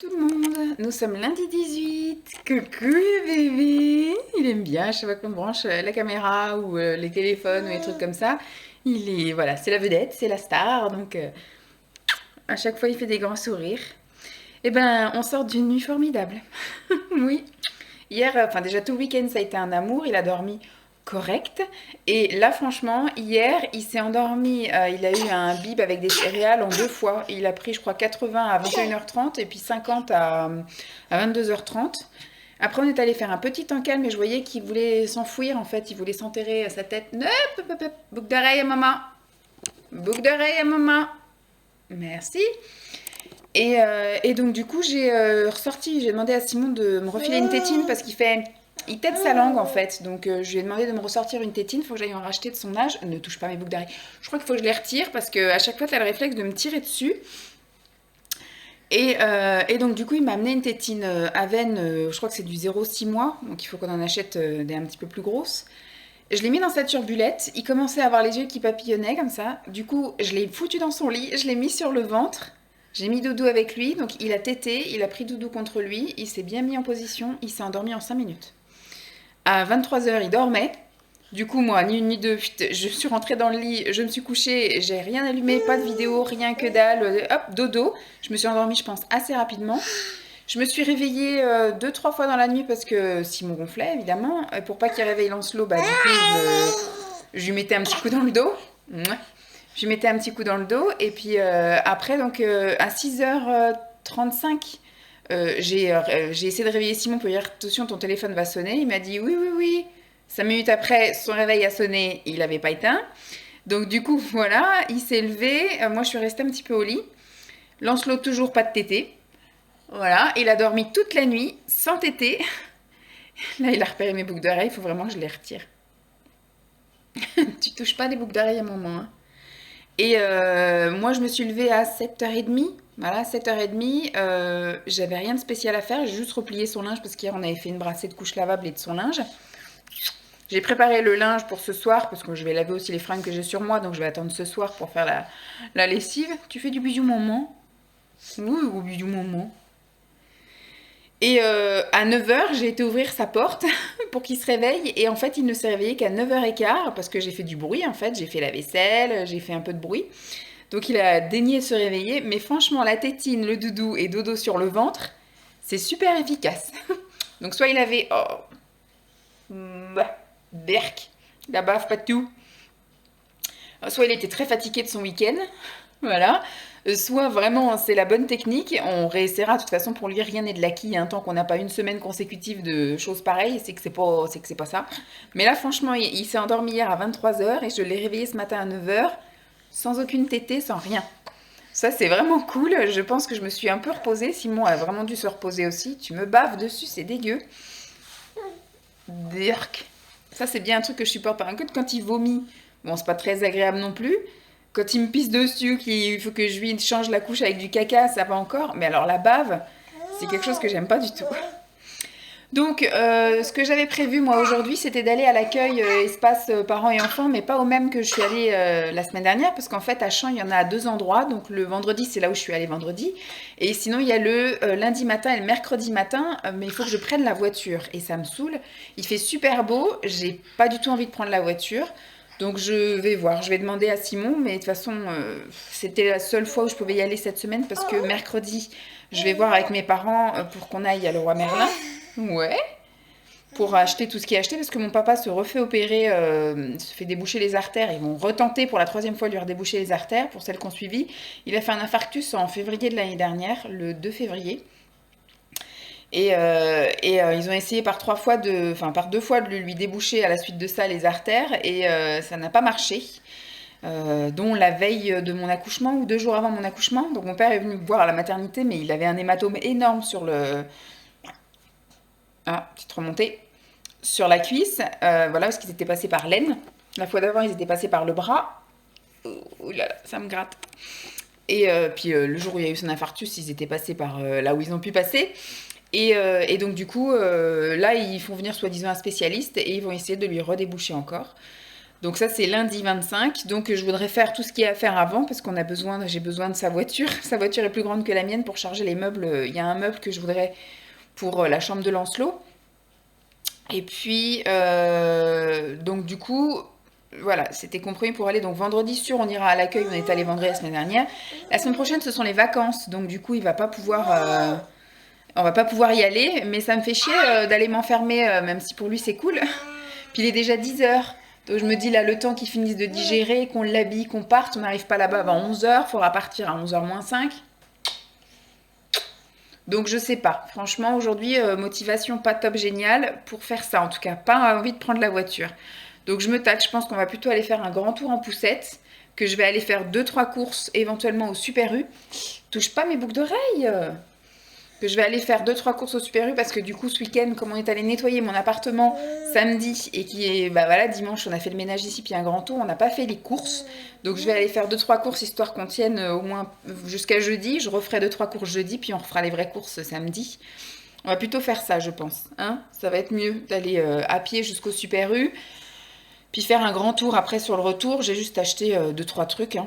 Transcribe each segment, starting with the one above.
Tout le monde, nous sommes lundi 18. Coucou le bébé. Il aime bien, à chaque fois qu'on branche la caméra ou les téléphones ou les trucs comme ça. Voilà, c'est la vedette, c'est la star, donc à chaque fois il fait des grands sourires. Eh ben, on sort d'une nuit formidable. Oui. Hier, enfin déjà tout le week-end ça a été un amour, il a dormi correct. Et là franchement, hier il s'est endormi, il a eu un bib avec des céréales en 2 fois. Il a pris je crois 80 à 21h30 et puis 50 à 22h30. Après on est allé faire un petit encalme mais je voyais qu'il voulait s'enfouir en fait, il voulait s'enterrer sa tête. Hop, hop, hop, boucle d'oreille à maman. Boucle d'oreille à maman. Merci. Et donc du coup j'ai demandé à Simon de me refiler une tétine parce il tète sa langue en fait. Donc je lui ai demandé de me ressortir une tétine, il faut que j'aille en racheter de son âge. Ne touche pas mes boucles d'oreilles. Je crois qu'il faut que je les retire parce qu'à chaque fois t'as le réflexe de me tirer dessus. Et donc du coup il m'a amené une tétine Aven, je crois que c'est du 0,6 mois, donc il faut qu'on en achète des un petit peu plus grosses. Je l'ai mis dans sa turbulette, il commençait à avoir les yeux qui papillonnaient comme ça. Du coup, je l'ai foutu dans son lit, je l'ai mis sur le ventre. J'ai mis Doudou avec lui, donc il a tété, il a pris Doudou contre lui, il s'est bien mis en position, il s'est endormi en 5 minutes. À 23h, il dormait. Du coup, moi, ni une ni deux, je suis rentrée dans le lit, je me suis couchée, j'ai rien allumé, pas de vidéo, rien que dalle. Hop, dodo. Je me suis endormie, je pense, assez rapidement. Je me suis réveillée 2-3 fois dans la nuit parce que Simon gonflait, évidemment. Pour pas qu'il réveille Lancelot, bah du coup, je lui mettais un petit coup dans le dos. Mouais. Je lui mettais un petit coup dans le dos. Et puis après, donc à 6h35, j'ai essayé de réveiller Simon pour lui dire attention, ton téléphone va sonner. Il m'a dit oui, oui, oui. 5 minutes après, son réveil a sonné, il n'avait pas éteint. Donc du coup, voilà, il s'est levé. Moi, je suis restée un petit peu au lit. Lancelot, toujours pas de tété. Voilà, il a dormi toute la nuit, sans téter. Là, il a repéré mes boucles d'oreilles, il faut vraiment que je les retire. Tu touches pas des boucles d'oreilles à maman, hein. Et moi, je me suis levée à 7h30. Voilà, 7h30. J'avais rien de spécial à faire, j'ai juste replié son linge parce qu'hier, on avait fait une brassée de couches lavables et de son linge. J'ai préparé le linge pour ce soir parce que je vais laver aussi les fringues que j'ai sur moi, donc je vais attendre ce soir pour faire la lessive. Tu fais du bisou maman? Oui, au bisou maman. Et à 9h, j'ai été ouvrir sa porte pour qu'il se réveille. Et en fait, il ne s'est réveillé qu'à 9h15 parce que j'ai fait du bruit en fait. J'ai fait la vaisselle, j'ai fait un peu de bruit. Donc il a daigné se réveiller. Mais franchement, la tétine, le doudou et dodo sur le ventre, c'est super efficace. Donc soit il avait... Oh, berk, la baffe, pas de tout. Soit il était très fatigué de son week-end. Voilà. Soit vraiment c'est la bonne technique, on réessayera de toute façon pour lui rien n'est de l'acquis, hein, tant qu'on n'a pas une semaine consécutive de choses pareilles, c'est pas ça. Mais là franchement il s'est endormi hier à 23h et je l'ai réveillé ce matin à 9h sans aucune tétée, sans rien. Ça c'est vraiment cool, je pense que je me suis un peu reposée, Simon a vraiment dû se reposer aussi, tu me baves dessus, c'est dégueu. Dirk. Ça c'est bien un truc que je supporte pas, que quand il vomit, bon c'est pas très agréable non plus. Quand il me pisse dessus, qu'il faut que je lui change la couche avec du caca, ça va encore. Mais alors la bave, c'est quelque chose que j'aime pas du tout. Donc, ce que j'avais prévu moi aujourd'hui, c'était d'aller à l'accueil espace parents et enfants, mais pas au même que je suis allée la semaine dernière, parce qu'en fait à Champs, il y en a à 2 endroits. Donc le vendredi, c'est là où je suis allée vendredi, et sinon il y a le lundi matin et le mercredi matin, mais il faut que je prenne la voiture, et ça me saoule. Il fait super beau, j'ai pas du tout envie de prendre la voiture. Donc je vais voir, je vais demander à Simon, mais de toute façon, c'était la seule fois où je pouvais y aller cette semaine parce que mercredi, je vais voir avec mes parents pour qu'on aille à Leroy Merlin. Ouais, pour acheter tout ce qui est acheté parce que mon papa se refait opérer, se fait déboucher les artères. Ils vont retenter pour la troisième fois de lui redéboucher les artères pour celles qu'on suivi. Il a fait un infarctus en février de l'année dernière, le 2 février. Et ils ont essayé par 3 fois enfin par 2 fois de lui déboucher à la suite de ça les artères et ça n'a pas marché. Dont la veille de mon accouchement ou 2 jours avant mon accouchement. Donc mon père est venu me voir à la maternité, mais il avait un hématome énorme sur le... Ah, petite remontée. Sur la cuisse, voilà, parce qu'ils étaient passés par l'aine. La fois d'avant, ils étaient passés par le bras. Ouh là là, ça me gratte. Et puis le jour où il y a eu son infarctus, ils étaient passés par là où ils ont pu passer. Et donc du coup, là, ils font venir soi-disant un spécialiste et ils vont essayer de lui redéboucher encore. Donc ça c'est lundi 25. Donc je voudrais faire tout ce qu'il y a à faire avant parce j'ai besoin de sa voiture. Sa voiture est plus grande que la mienne pour charger les meubles. Il y a un meuble que je voudrais pour la chambre de Lancelot. Et puis donc du coup voilà, c'était compromis pour aller. Donc vendredi sûr, on ira à l'accueil. On est allé vendredi la semaine dernière. La semaine prochaine, ce sont les vacances. Donc du coup, on va pas pouvoir y aller. Mais ça me fait chier d'aller m'enfermer, même si pour lui c'est cool. Puis il est déjà 10 h. Donc je me dis là, le temps qu'il finisse de digérer, qu'on l'habille, qu'on parte, on n'arrive pas là-bas avant 11 h. Faudra partir à 11 h moins 5. Donc je sais pas. Franchement, aujourd'hui, motivation pas top géniale pour faire ça. En tout cas, pas envie de prendre la voiture. Donc je me tâte, je pense qu'on va plutôt aller faire un grand tour en poussette, que je vais aller faire deux trois courses éventuellement au Super U. Touche pas mes boucles d'oreilles. Que je vais aller faire deux trois courses au Super U parce que du coup ce week-end, comme on est allé nettoyer mon appartement samedi et qui est, bah voilà, dimanche on a fait le ménage ici puis un grand tour, on n'a pas fait les courses. Donc je vais aller faire deux trois courses histoire qu'on tienne au moins jusqu'à jeudi. Je referai deux trois courses jeudi puis on refera les vraies courses samedi. On va plutôt faire ça, je pense. Hein, ça va être mieux d'aller à pied jusqu'au Super U. Puis faire un grand tour après sur le retour. J'ai juste acheté deux trois trucs. Hein.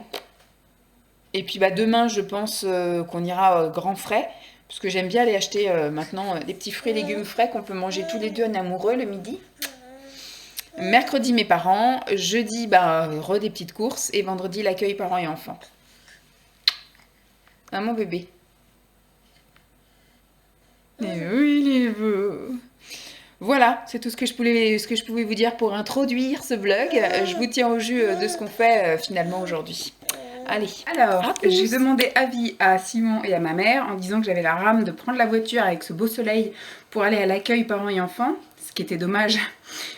Et puis bah, demain, je pense qu'on ira grand frais. Parce que j'aime bien aller acheter maintenant des petits fruits et légumes frais qu'on peut manger tous les deux en amoureux le midi. Mercredi, mes parents. Jeudi, bah, des petites courses. Et vendredi, l'accueil parents et enfants. Ah, mon bébé. Et oui, il est beau. Voilà, c'est tout ce que je pouvais vous dire pour introduire ce vlog. Je vous tiens au jus de ce qu'on fait finalement aujourd'hui. Allez. Alors, j'ai demandé avis à Simon et à ma mère en disant que j'avais la rame de prendre la voiture avec ce beau soleil pour aller à l'accueil parents et enfants, ce qui était dommage,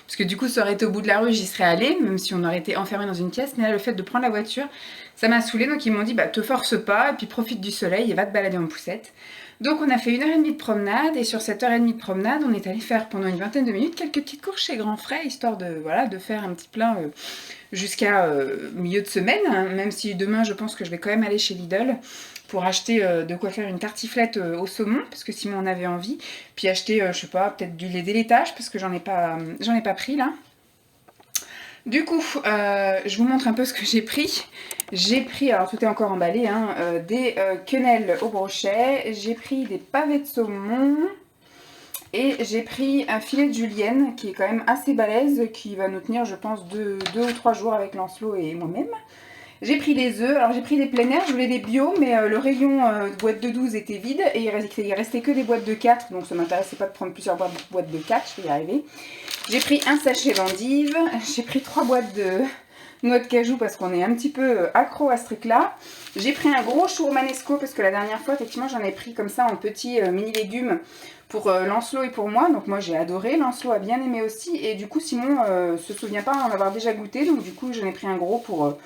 parce que du coup ça aurait été au bout de la rue, j'y serais allée, même si on aurait été enfermés dans une pièce, mais là le fait de prendre la voiture, ça m'a saoulée, donc ils m'ont dit bah te force pas, et puis profite du soleil et va te balader en poussette. Donc on a fait 1h30 de promenade, et sur cette 1h30 de promenade, on est allé faire pendant une vingtaine de minutes quelques petites courses chez Grand Frais, histoire de, voilà, de faire un petit plein jusqu'à milieu de semaine, hein, même si demain je pense que je vais quand même aller chez Lidl pour acheter de quoi faire une tartiflette au saumon, parce que Simon en avait envie, puis acheter, je sais pas, peut-être du lait d'élétage, parce que j'en ai pas pris là. Du coup, je vous montre un peu ce que j'ai pris. J'ai pris, alors tout est encore emballé, hein, des quenelles au brochet, j'ai pris des pavés de saumon, et j'ai pris un filet de julienne qui est quand même assez balèze, qui va nous tenir je pense 2 ou 3 jours avec Lancelot et moi-même. J'ai pris des œufs, alors j'ai pris des plein air, je voulais des bio, mais le rayon boîte de 12 était vide et il restait que des boîtes de 4, donc ça m'intéressait pas de prendre plusieurs boîtes de 4, je vais y arriver. J'ai pris un sachet d'endives, j'ai pris 3 boîtes de noix de cajou parce qu'on est un petit peu accro à ce truc là. J'ai pris un gros chou romanesco parce que la dernière fois effectivement j'en ai pris comme ça en petits mini légumes pour Lancelot et pour moi, donc moi j'ai adoré, Lancelot a bien aimé aussi et du coup Simon se souvient pas en avoir déjà goûté, donc du coup j'en ai pris un gros pour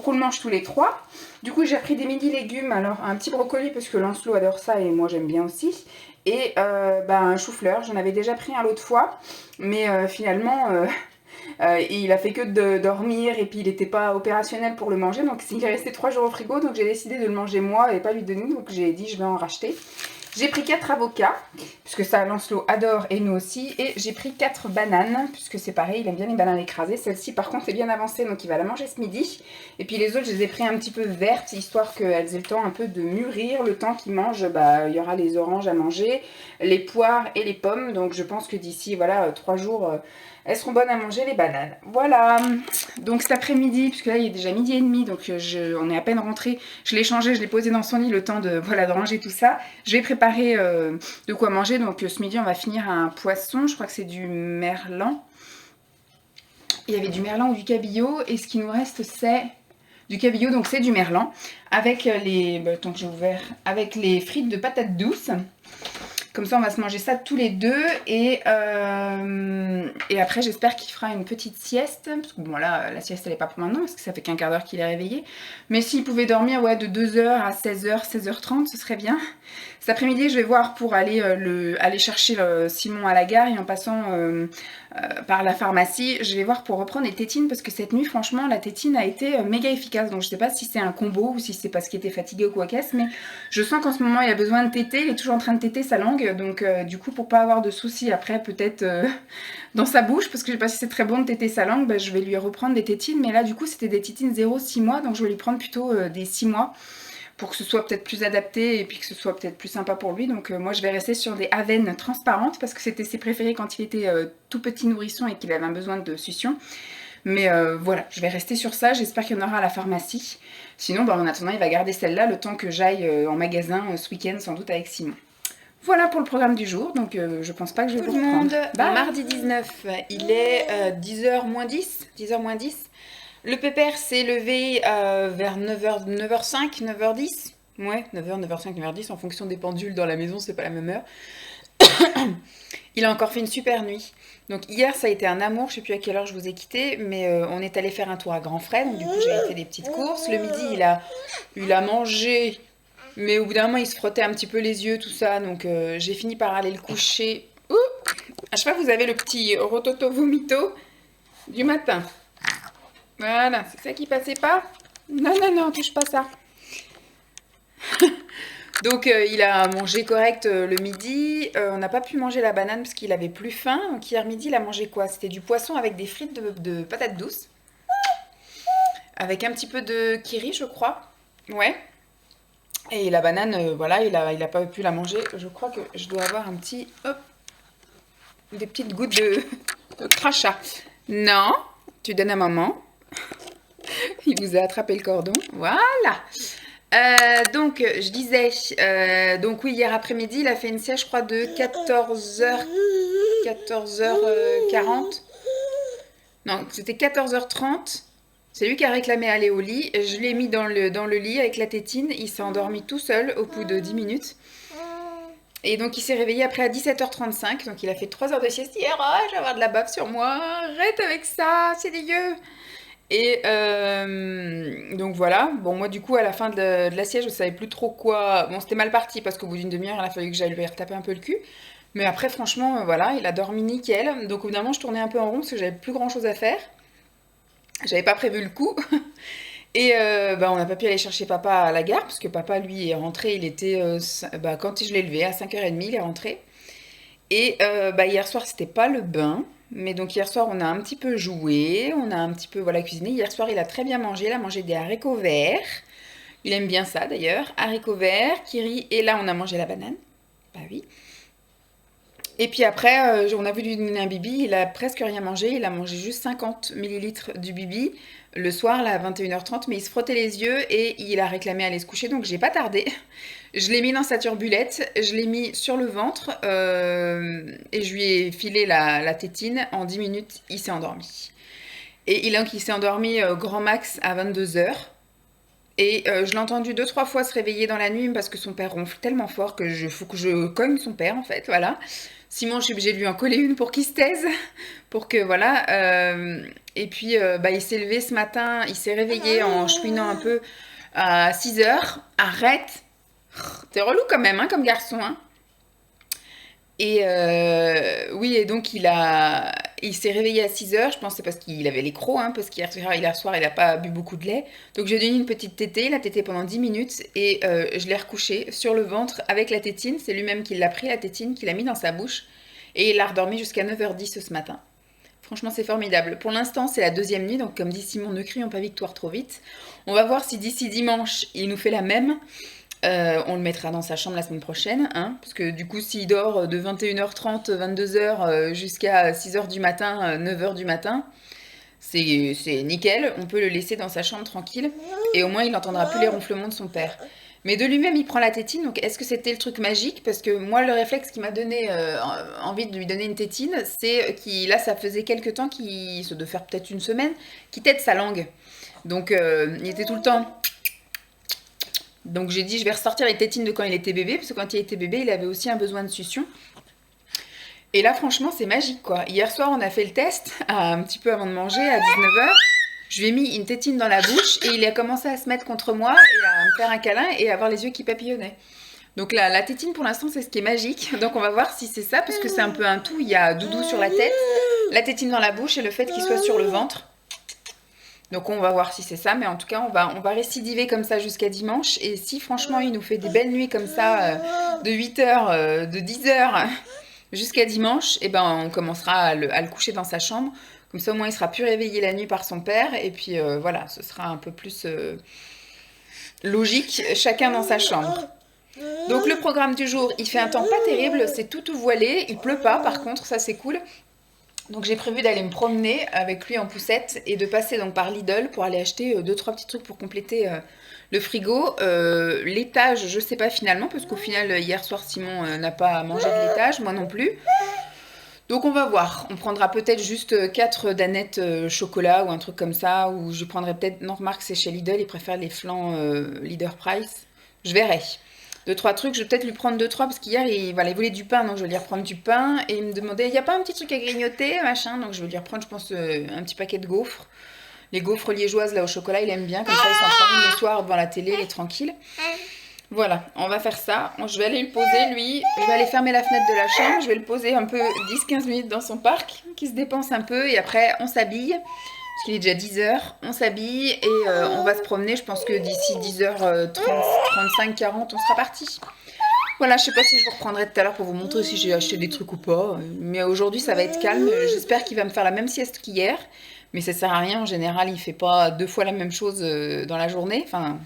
qu'on le mange tous les trois. Du coup j'ai pris des mini légumes, alors un petit brocoli parce que Lancelot adore ça et moi j'aime bien aussi, et un chou-fleur, j'en avais déjà pris un l'autre fois, mais finalement il a fait que de dormir et puis il n'était pas opérationnel pour le manger, donc il est resté 3 jours au frigo, donc j'ai décidé de le manger moi et pas lui donner, donc j'ai dit je vais en racheter. J'ai pris 4 avocats, puisque ça Lancelot adore et nous aussi, et j'ai pris 4 bananes, puisque c'est pareil, il aime bien les bananes écrasées. Celle-ci par contre est bien avancée, donc il va la manger ce midi. Et puis les autres, je les ai pris un petit peu vertes, histoire qu'elles aient le temps un peu de mûrir. Le temps qu'ils mangent, il y aura les oranges à manger, les poires et les pommes. Donc je pense que d'ici, voilà, 3 jours, elles seront bonnes à manger, les bananes. Voilà, donc cet après-midi, puisque là il est déjà 12h30, donc on est à peine rentré, je l'ai changé, je l'ai posé dans son lit, le temps de, voilà, de ranger tout ça. Je vais préparer de quoi manger, donc ce midi on va finir un poisson, je crois que c'est du merlan. Il y avait du merlan ou du cabillaud, et ce qui nous reste c'est du cabillaud, donc c'est du merlan, avec tant que j'ai ouvert, avec les frites de patates douces. Comme ça, on va se manger ça tous les deux. Et après, j'espère qu'il fera une petite sieste. Parce que bon, là, la sieste, elle n'est pas pour maintenant. Parce que ça fait qu'un quart d'heure qu'il est réveillé. Mais s'il pouvait dormir, ouais, de 2h à 16h, 16h30, ce serait bien. Cet après-midi, je vais voir pour aller, aller chercher Simon à la gare et en passant par la pharmacie, je vais voir pour reprendre les tétines parce que cette nuit, franchement, la tétine a été méga efficace. Donc je sais pas si c'est un combo ou si c'est parce qu'il était fatigué ou quoi qu'est-ce, mais je sens qu'en ce moment, il a besoin de téter. Il est toujours en train de téter sa langue. Donc du coup, pour pas avoir de soucis après, peut-être dans sa bouche, parce que je sais pas si c'est très bon de téter sa langue, bah, je vais lui reprendre des tétines. Mais là, du coup, c'était des tétines 0-6 mois, donc je vais lui prendre plutôt des 6 mois. Pour que ce soit peut-être plus adapté et puis que ce soit peut-être plus sympa pour lui. Donc moi je vais rester sur des Aven transparentes parce que c'était ses préférés quand il était tout petit nourrisson et qu'il avait un besoin de succion. Mais voilà, je vais rester sur ça, j'espère qu'il y en aura à la pharmacie. Sinon, bah, en attendant, il va garder celle-là le temps que j'aille en magasin ce week-end sans doute avec Simon. Voilà pour le programme du jour, donc je pense pas que je vais vous reprendre. Mardi 19, il est 10h moins 10, 10h moins 10. Le pépère s'est levé vers 9h, 9h05, 9h10. Ouais, 9h, 9h05, 9h10, en fonction des pendules dans la maison, c'est pas la même heure. Il a encore fait une super nuit. Donc hier, ça a été un amour, je sais plus à quelle heure je vous ai quitté, mais on est allé faire un tour à Grand Frais, donc du coup j'ai fait des petites courses. Le midi, il a mangé, mais au bout d'un moment, il se frottait un petit peu les yeux, tout ça, donc j'ai fini par aller le coucher. Ouh, à chaque fois, vous avez le petit rototo vomito du matin. Voilà, c'est ça qui passait pas? Non, non, non, touche pas ça. Donc il a mangé correct le midi. On n'a pas pu manger la banane parce qu'il avait plus faim. Donc hier midi, il a mangé quoi? C'était du poisson avec des frites de patates douces. Avec un petit peu de kiri, je crois. Ouais. Et la banane, voilà, il a pas pu la manger. Je crois que je dois avoir un petit... Hop, des petites gouttes de crachat. Non, tu donnes à maman. Il vous a attrapé le cordon. Voilà. Donc, je disais, donc oui, hier après-midi, il a fait une sieste, je crois, de 14h, 14h40. Non, c'était 14h30. C'est lui qui a réclamé aller au lit. Je l'ai mis dans le lit avec la tétine. Il s'est endormi tout seul au bout de 10 minutes. Et donc, il s'est réveillé après à 17h35. Donc, il a fait 3 heures de sieste hier. Ah, je vais avoir de la bave sur moi. Arrête avec ça, c'est dégueu. Et donc voilà, bon moi du coup à la fin de la sieste je savais plus trop quoi, bon c'était mal parti parce qu'au bout d'une demi-heure il a fallu que j'aille lui retaper un peu le cul, mais après franchement voilà il a dormi nickel, donc évidemment je tournais un peu en rond parce que j'avais plus grand chose à faire, j'avais pas prévu le coup, et bah, on n'a pas pu aller chercher papa à la gare parce que papa lui est rentré, il était, bah, quand je l'ai levé à 5h30 il est rentré, et bah, hier soir, c'était pas le bain. Mais donc hier soir, on a un petit peu joué, on a un petit peu voilà, cuisiné. Hier soir, il a très bien mangé. Il a mangé des haricots verts. Il aime bien ça d'ailleurs. Haricots verts, kiri. Et là, on a mangé la banane. Bah oui. Et puis après, on a voulu lui donner un bibi. Il a presque rien mangé. Il a mangé juste 50 millilitres du bibi le soir, là, à 21h30. Mais il se frottait les yeux et il a réclamé à aller se coucher. Donc j'ai pas tardé. Je l'ai mis dans sa turbulette, je l'ai mis sur le ventre et je lui ai filé la tétine. En 10 minutes, il s'est endormi. Et il s'est endormi grand max à 22h. Et je l'ai entendu 2-3 fois se réveiller dans la nuit parce que son père ronfle tellement fort que faut que je cogne son père en fait, voilà. Simon, je suis obligée de lui en coller une pour qu'il se taise, pour que voilà. Et puis bah, il s'est levé ce matin, il s'est réveillé en chouinant un peu à 6h. Arrête! T'es relou quand même, hein, comme garçon, hein. Et oui, et donc il s'est réveillé à 6h, je pense que c'est parce qu'il avait les crocs, hein, parce qu'hier soir, il n'a pas bu beaucoup de lait. Donc j'ai donné une petite tétée, il a tété pendant 10 minutes, et je l'ai recouché sur le ventre avec la tétine. C'est lui-même qui l'a pris, la tétine, qui l'a mis dans sa bouche, et il a redormi jusqu'à 9h10 ce matin. Franchement, c'est formidable. Pour l'instant, c'est la deuxième nuit, donc comme dit Simon, ne crions pas victoire trop vite. On va voir si d'ici dimanche, il nous fait la même. On le mettra dans sa chambre la semaine prochaine, hein, parce que du coup, s'il dort de 21h30, 22h jusqu'à 6h du matin, 9h du matin, c'est nickel. On peut le laisser dans sa chambre tranquille, et au moins il n'entendra plus les ronflements de son père. Mais de lui-même, il prend la tétine, donc est-ce que c'était le truc magique? Parce que moi, le réflexe qui m'a donné envie de lui donner une tétine, c'est qu'il, là, ça faisait quelques temps, ça doit faire peut-être une semaine, qu'il tète sa langue. Donc, il était tout le temps... Donc j'ai dit je vais ressortir les tétines de quand il était bébé, parce que quand il était bébé, il avait aussi un besoin de succion. Et là franchement c'est magique quoi. Hier soir on a fait le test, un petit peu avant de manger, à 19h. Je lui ai mis une tétine dans la bouche et il a commencé à se mettre contre moi et à me faire un câlin et à avoir les yeux qui papillonnaient. Donc la tétine pour l'instant c'est ce qui est magique. Donc on va voir si c'est ça parce que c'est un peu un tout. Il y a doudou sur la tête, la tétine dans la bouche et le fait qu'il soit sur le ventre. Donc on va voir si c'est ça, mais en tout cas on va récidiver comme ça jusqu'à dimanche. Et si franchement il nous fait des belles nuits comme ça, de 8 heures, de 10 heures jusqu'à dimanche, et ben on commencera à le coucher dans sa chambre. Comme ça au moins il sera plus réveillé la nuit par son père. Et puis voilà, ce sera un peu plus logique, chacun dans sa chambre. Donc le programme du jour, il fait un temps pas terrible, c'est tout voilé, il pleut pas par contre, ça c'est cool. Donc j'ai prévu d'aller me promener avec lui en poussette et de passer donc par Lidl pour aller acheter 2-3 petits trucs pour compléter le frigo. Laitage, je sais pas finalement, parce qu'au final hier soir Simon n'a pas mangé de laitage, moi non plus. Donc on va voir, on prendra peut-être juste 4 danettes chocolat ou un truc comme ça, ou je prendrai peut-être, non remarque c'est chez Lidl, il préfère les flancs Leader Price, je verrai. 2-3 trucs, je vais peut-être lui prendre 2-3 parce qu'hier voilà, il voulait du pain, donc je vais lui reprendre du pain et il me demandait, il n'y a pas un petit truc à grignoter, machin, donc je vais lui reprendre je pense un petit paquet de gaufres. Les gaufres liégeoises là au chocolat, il aime bien, comme ça il s'en prend le soir devant la télé, il est tranquille. Voilà, on va faire ça. Je vais aller le poser, lui. Je vais aller fermer la fenêtre de la chambre. Je vais le poser un peu 10-15 minutes dans son parc, qui se dépense un peu. Et après, on s'habille. Parce qu'il est déjà 10h. On s'habille et on va se promener. Je pense que d'ici 10h30, 35, 40, on sera parti. Voilà, je sais pas si je vous reprendrai tout à l'heure pour vous montrer si j'ai acheté des trucs ou pas. Mais aujourd'hui, ça va être calme. J'espère qu'il va me faire la même sieste qu'hier. Mais ça sert à rien. En général, il fait pas 2 fois la même chose dans la journée. Enfin,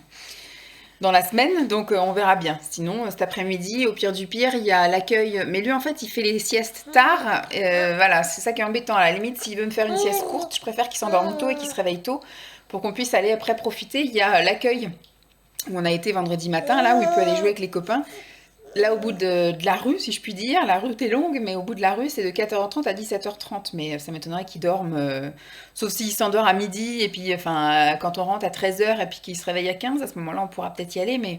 dans la semaine, donc on verra bien. Sinon, cet après-midi, au pire du pire, il y a l'accueil. Mais lui, en fait, il fait les siestes tard. Voilà, c'est ça qui est embêtant. À la limite, s'il veut me faire une sieste courte, je préfère qu'il s'endorme tôt et qu'il se réveille tôt pour qu'on puisse aller après profiter. Il y a l'accueil où on a été vendredi matin, là, où il peut aller jouer avec les copains. Là, au bout de la rue, si je puis dire, la rue est longue, mais au bout de la rue, c'est de 14h30 à 17h30. Mais ça m'étonnerait qu'il dorme, sauf s'il s'endort à midi, et puis enfin, quand on rentre à 13h et puis qu'il se réveille à 15, à ce moment-là, on pourra peut-être y aller. Mais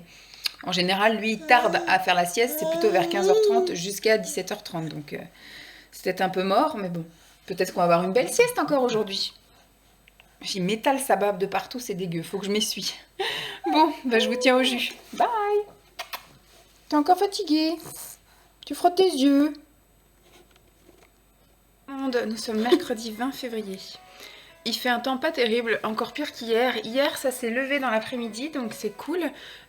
en général, lui, il tarde à faire la sieste, c'est plutôt vers 15h30 jusqu'à 17h30. Donc c'est peut-être un peu mort, mais bon, peut-être qu'on va avoir une belle sieste encore aujourd'hui. J'y m'étale sa bave de partout, c'est dégueu, faut que je m'essuie. Bon, bah, je vous tiens au jus. Bye! T'es encore fatigué? Tu frottes tes yeux? Nous sommes mercredi 20 février. Il fait un temps pas terrible, encore pire qu'hier. Hier, ça s'est levé dans l'après-midi, donc c'est cool.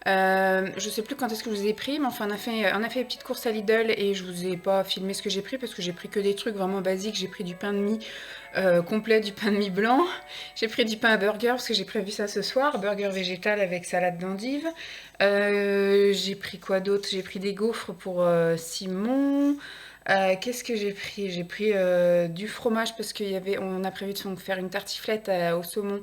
Je sais plus quand est-ce que je vous ai pris, mais enfin, on a fait des petites courses à Lidl et je vous ai pas filmé ce que j'ai pris parce que j'ai pris que des trucs vraiment basiques. J'ai pris du pain de mie complet, du pain de mie blanc. J'ai pris du pain à burger parce que j'ai prévu ça ce soir, burger végétal avec salade d'endive. J'ai pris quoi d'autre? J'ai pris des gaufres pour Simon. Qu'est-ce que j'ai pris? J'ai pris du fromage parce on a prévu de faire une tartiflette au saumon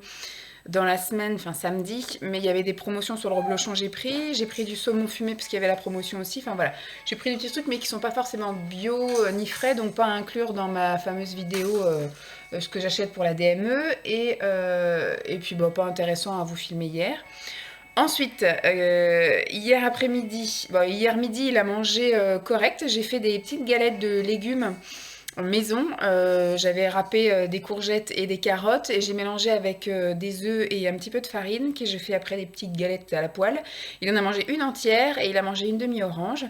dans la semaine, enfin samedi, mais il y avait des promotions sur le reblochon, j'ai pris du saumon fumé parce qu'il y avait la promotion aussi, enfin voilà, j'ai pris des petits trucs mais qui sont pas forcément bio ni frais, donc pas à inclure dans ma fameuse vidéo ce que j'achète pour la DME, et puis bon, pas intéressant à vous filmer hier. Ensuite, hier après-midi, hier midi, il a mangé correct. J'ai fait des petites galettes de légumes maison. J'avais râpé des courgettes et des carottes et j'ai mélangé avec des œufs et un petit peu de farine que j'ai fait après des petites galettes à la poêle. Il en a mangé une entière et il a mangé une demi-orange.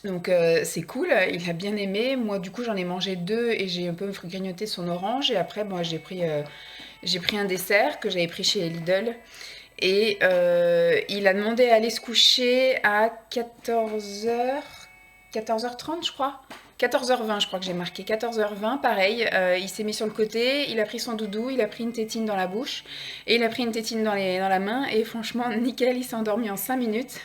Donc c'est cool, il a bien aimé. Moi du coup j'en ai mangé 2 et j'ai un peu grignoté son orange. Et après moi j'ai pris un dessert que j'avais pris chez Lidl. Et il a demandé à aller se coucher à 14h30 je crois. 14h20 je crois que j'ai marqué. 14h20 pareil, il s'est mis sur le côté, il a pris son doudou, il a pris une tétine dans la bouche et il a pris une tétine dans la main et franchement nickel, il s'est endormi en 5 minutes.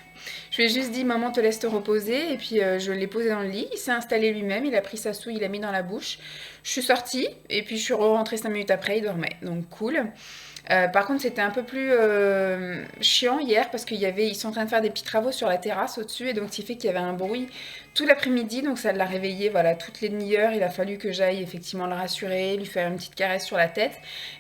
Je lui ai juste dit maman te laisse te reposer et puis je l'ai posé dans le lit, il s'est installé lui-même, il a pris sa souille, il l'a mis dans la bouche. Je suis sortie et puis je suis rentrée 5 minutes après, il dormait, donc cool. Par contre, c'était un peu plus chiant hier parce ils sont en train de faire des petits travaux sur la terrasse au-dessus et donc ce qui fait qu'il y avait un bruit tout l'après-midi, donc ça l'a réveillé voilà, toutes les demi-heures. Il a fallu que j'aille effectivement le rassurer, lui faire une petite caresse sur la tête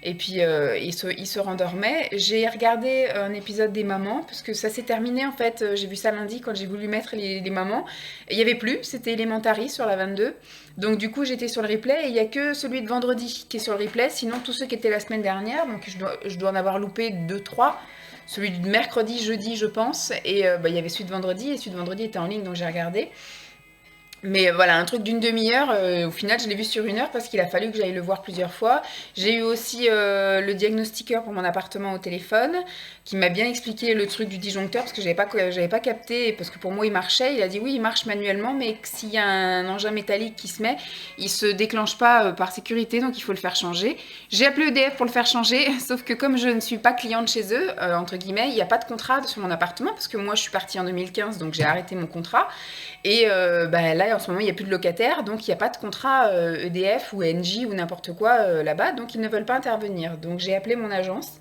et puis il se rendormait. J'ai regardé un épisode des mamans parce que ça s'est terminé en fait, j'ai vu ça lundi quand j'ai voulu mettre les mamans. Et il n'y avait plus, c'était Elementary sur la 22. Donc du coup j'étais sur le replay et il n'y a que celui de vendredi qui est sur le replay, sinon tous ceux qui étaient la semaine dernière, donc je dois en avoir loupé 2-3, celui de mercredi, jeudi, je pense, et il y avait celui de vendredi, et celui de vendredi était en ligne, donc j'ai regardé. Mais voilà, un truc d'une demi-heure, au final, je l'ai vu sur 1 heure parce qu'il a fallu que j'aille le voir plusieurs fois. J'ai eu aussi le diagnostiqueur pour mon appartement au téléphone, qui m'a bien expliqué le truc du disjoncteur parce que j'avais pas capté, parce que pour moi il marchait. Il a dit oui, il marche manuellement, mais que s'il y a un engin métallique qui se met, il se déclenche pas par sécurité, donc il faut le faire changer. J'ai appelé EDF pour le faire changer, sauf que comme je ne suis pas cliente chez eux, entre guillemets, il n'y a pas de contrat sur mon appartement, parce que moi je suis partie en 2015, donc j'ai arrêté mon contrat. Et là, en ce moment, il n'y a plus de locataires, donc il n'y a pas de contrat EDF ou Engie ou n'importe quoi là-bas, donc ils ne veulent pas intervenir. Donc j'ai appelé mon agence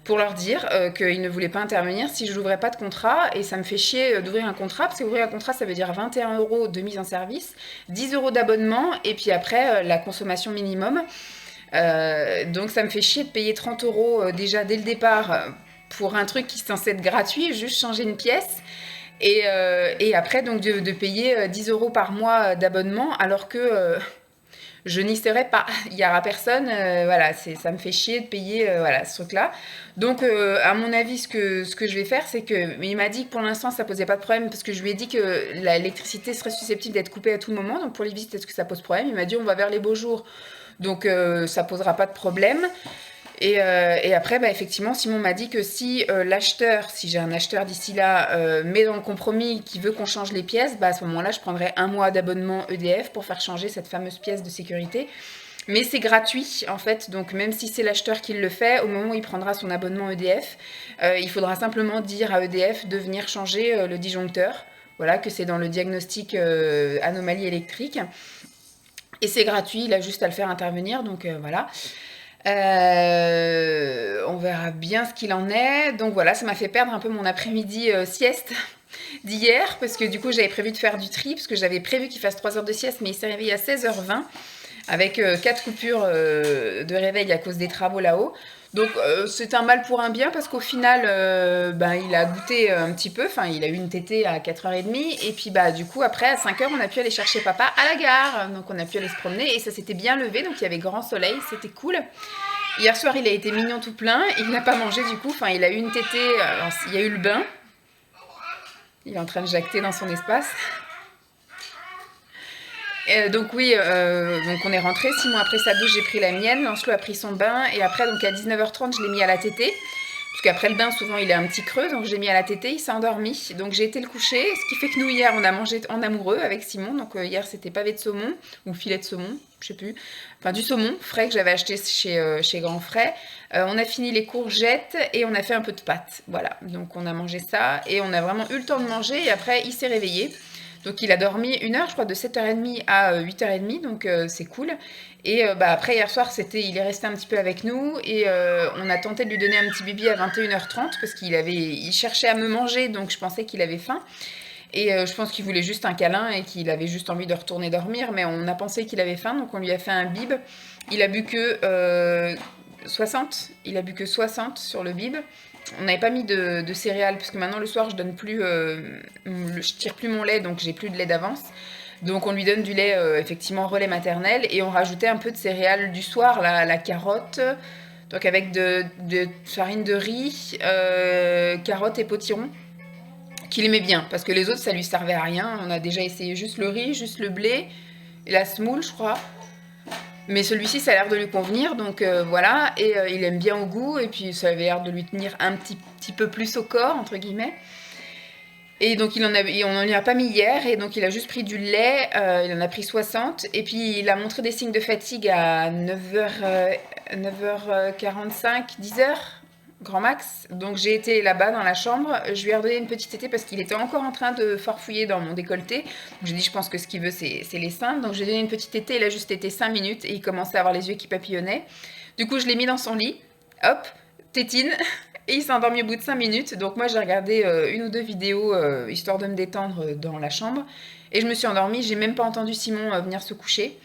pour leur dire qu'ils ne voulaient pas intervenir si je n'ouvrais pas de contrat, et ça me fait chier d'ouvrir un contrat, parce qu'ouvrir un contrat, ça veut dire 21 € de mise en service, 10 € d'abonnement, et puis après, la consommation minimum. Donc ça me fait chier de payer 30 € déjà dès le départ pour un truc qui est censé être gratuit, juste changer une pièce. Et après, donc, de payer 10 € par mois d'abonnement, alors que je n'y serai pas. Il n'y aura personne. Voilà, ça me fait chier de payer voilà, ce truc-là. Donc, à mon avis, ce que je vais faire, c'est que... Mais il m'a dit que pour l'instant, ça posait pas de problème, parce que je lui ai dit que l'électricité serait susceptible d'être coupée à tout moment. Donc, pour les visites, est-ce que ça pose problème? Il m'a dit, on va vers les beaux jours. Donc, ça posera pas de problème. Et après, effectivement, Simon m'a dit que si l'acheteur, si j'ai un acheteur d'ici là, met dans le compromis qui veut qu'on change les pièces, à ce moment-là, je prendrai 1 mois d'abonnement EDF pour faire changer cette fameuse pièce de sécurité. Mais c'est gratuit, en fait, donc même si c'est l'acheteur qui le fait, au moment où il prendra son abonnement EDF, il faudra simplement dire à EDF de venir changer le disjoncteur. Voilà, que c'est dans le diagnostic anomalie électrique. Et c'est gratuit, il a juste à le faire intervenir, donc voilà. On verra bien ce qu'il en est. Donc voilà, ça m'a fait perdre un peu mon après-midi sieste d'hier, parce que du coup j'avais prévu de faire du tri, parce que j'avais prévu qu'il fasse 3 heures de sieste, mais il s'est réveillé à 16h20 avec 4 coupures de réveil à cause des travaux là-haut. Donc c'est un mal pour un bien, parce qu'au final il a goûté un petit peu, enfin il a eu une tétée à 4h30, et puis du coup après à 5h on a pu aller chercher papa à la gare, donc on a pu aller se promener, et ça s'était bien levé, donc il y avait grand soleil, c'était cool. Hier soir il a été mignon tout plein, il n'a pas mangé du coup, enfin il a eu une tétée, il y a eu le bain, il est en train de jacter dans son espace. Donc oui, donc on est rentré. 6 mois après sa douche, j'ai pris la mienne. Lancelot a pris son bain. Et après, donc à 19h30, je l'ai mis à la tétée. Parce qu'après le bain, souvent, il est un petit creux. Donc je l'ai mis à la tétée, il s'est endormi. Donc j'ai été le coucher. Ce qui fait que nous, hier, on a mangé en amoureux avec Simon. Donc hier, c'était pavé de saumon. Ou filet de saumon, je sais plus. Enfin, du saumon frais que j'avais acheté chez Grand Frais. On a fini les courgettes et on a fait un peu de pâtes. Voilà. Donc on a mangé ça. Et on a vraiment eu le temps de manger. Et après, il s'est réveillé. Donc il a dormi 1 heure, je crois, de 7h30 à 8h30, donc c'est cool. Et après, hier soir, il est resté un petit peu avec nous, et on a tenté de lui donner un petit bibi à 21h30, parce il cherchait à me manger, donc je pensais qu'il avait faim. Et je pense qu'il voulait juste un câlin, et qu'il avait juste envie de retourner dormir, mais on a pensé qu'il avait faim, donc on lui a fait un bib. Il a bu que 60, il a bu que 60 sur le bib. On n'avait pas mis de céréales, parce que maintenant le soir je donne plus, je tire plus mon lait, donc j'ai plus de lait d'avance. Donc on lui donne du lait effectivement relais maternel, et on rajoutait un peu de céréales du soir, la carotte, donc avec de farine de riz, carotte et potiron, qu'il aimait bien, parce que les autres ça lui servait à rien. On a déjà essayé juste le riz, juste le blé, et la semoule je crois. Mais celui-ci, ça a l'air de lui convenir, donc voilà, et il aime bien au goût, et puis ça avait l'air de lui tenir un petit peu plus au corps, entre guillemets. Et donc on n'en lui a pas mis hier, et donc il a juste pris du lait, il en a pris 60, et puis il a montré des signes de fatigue à 9h45, 10h, grand max. Donc j'ai été là-bas dans la chambre, je lui ai redonné une petite tétée parce qu'il était encore en train de farfouiller dans mon décolleté. Donc j'ai dit, je pense que ce qu'il veut c'est les seins, donc j'ai donné une petite tétée, il a juste été 5 minutes et il commençait à avoir les yeux qui papillonnaient. Du coup je l'ai mis dans son lit, hop, tétine, et il s'est endormi au bout de 5 minutes. Donc moi j'ai regardé 1 ou 2 vidéos histoire de me détendre dans la chambre, et je me suis endormie, j'ai même pas entendu Simon venir se coucher.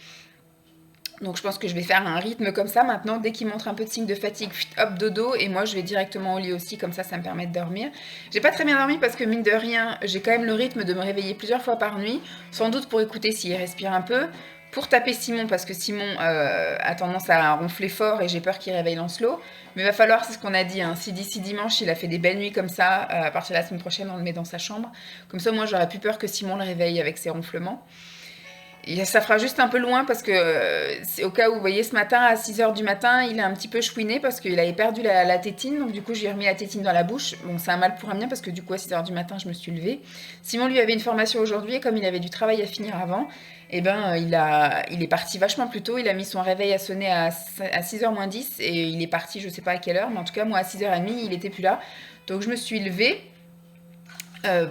Donc je pense que je vais faire un rythme comme ça maintenant, dès qu'il montre un peu de signe de fatigue, hop, dodo, et moi je vais directement au lit aussi, comme ça me permet de dormir. J'ai pas très bien dormi parce que mine de rien, j'ai quand même le rythme de me réveiller plusieurs fois par nuit, sans doute pour écouter s'il respire un peu, pour taper Simon, parce que Simon a tendance à ronfler fort et j'ai peur qu'il réveille Lancelot. Mais il va falloir, c'est ce qu'on a dit, hein, si d'ici dimanche il a fait des belles nuits comme ça, à partir de la semaine prochaine on le met dans sa chambre. Comme ça moi j'aurais plus peur que Simon le réveille avec ses ronflements. Et ça fera juste un peu loin parce que c'est au cas où, vous voyez, ce matin à 6 h du matin, il a un petit peu chouiné parce qu'il avait perdu la tétine. Donc du coup, j'ai remis la tétine dans la bouche. Bon, c'est un mal pour un bien parce que du coup, à 6 h du matin, je me suis levée. Simon, lui, avait une formation aujourd'hui et comme il avait du travail à finir avant, eh ben, il est parti vachement plus tôt. Il a mis son réveil à sonner à 6 h moins 10 et il est parti, je sais pas à quelle heure, mais en tout cas, moi, à 6 h 30, il était plus là. Donc je me suis levée.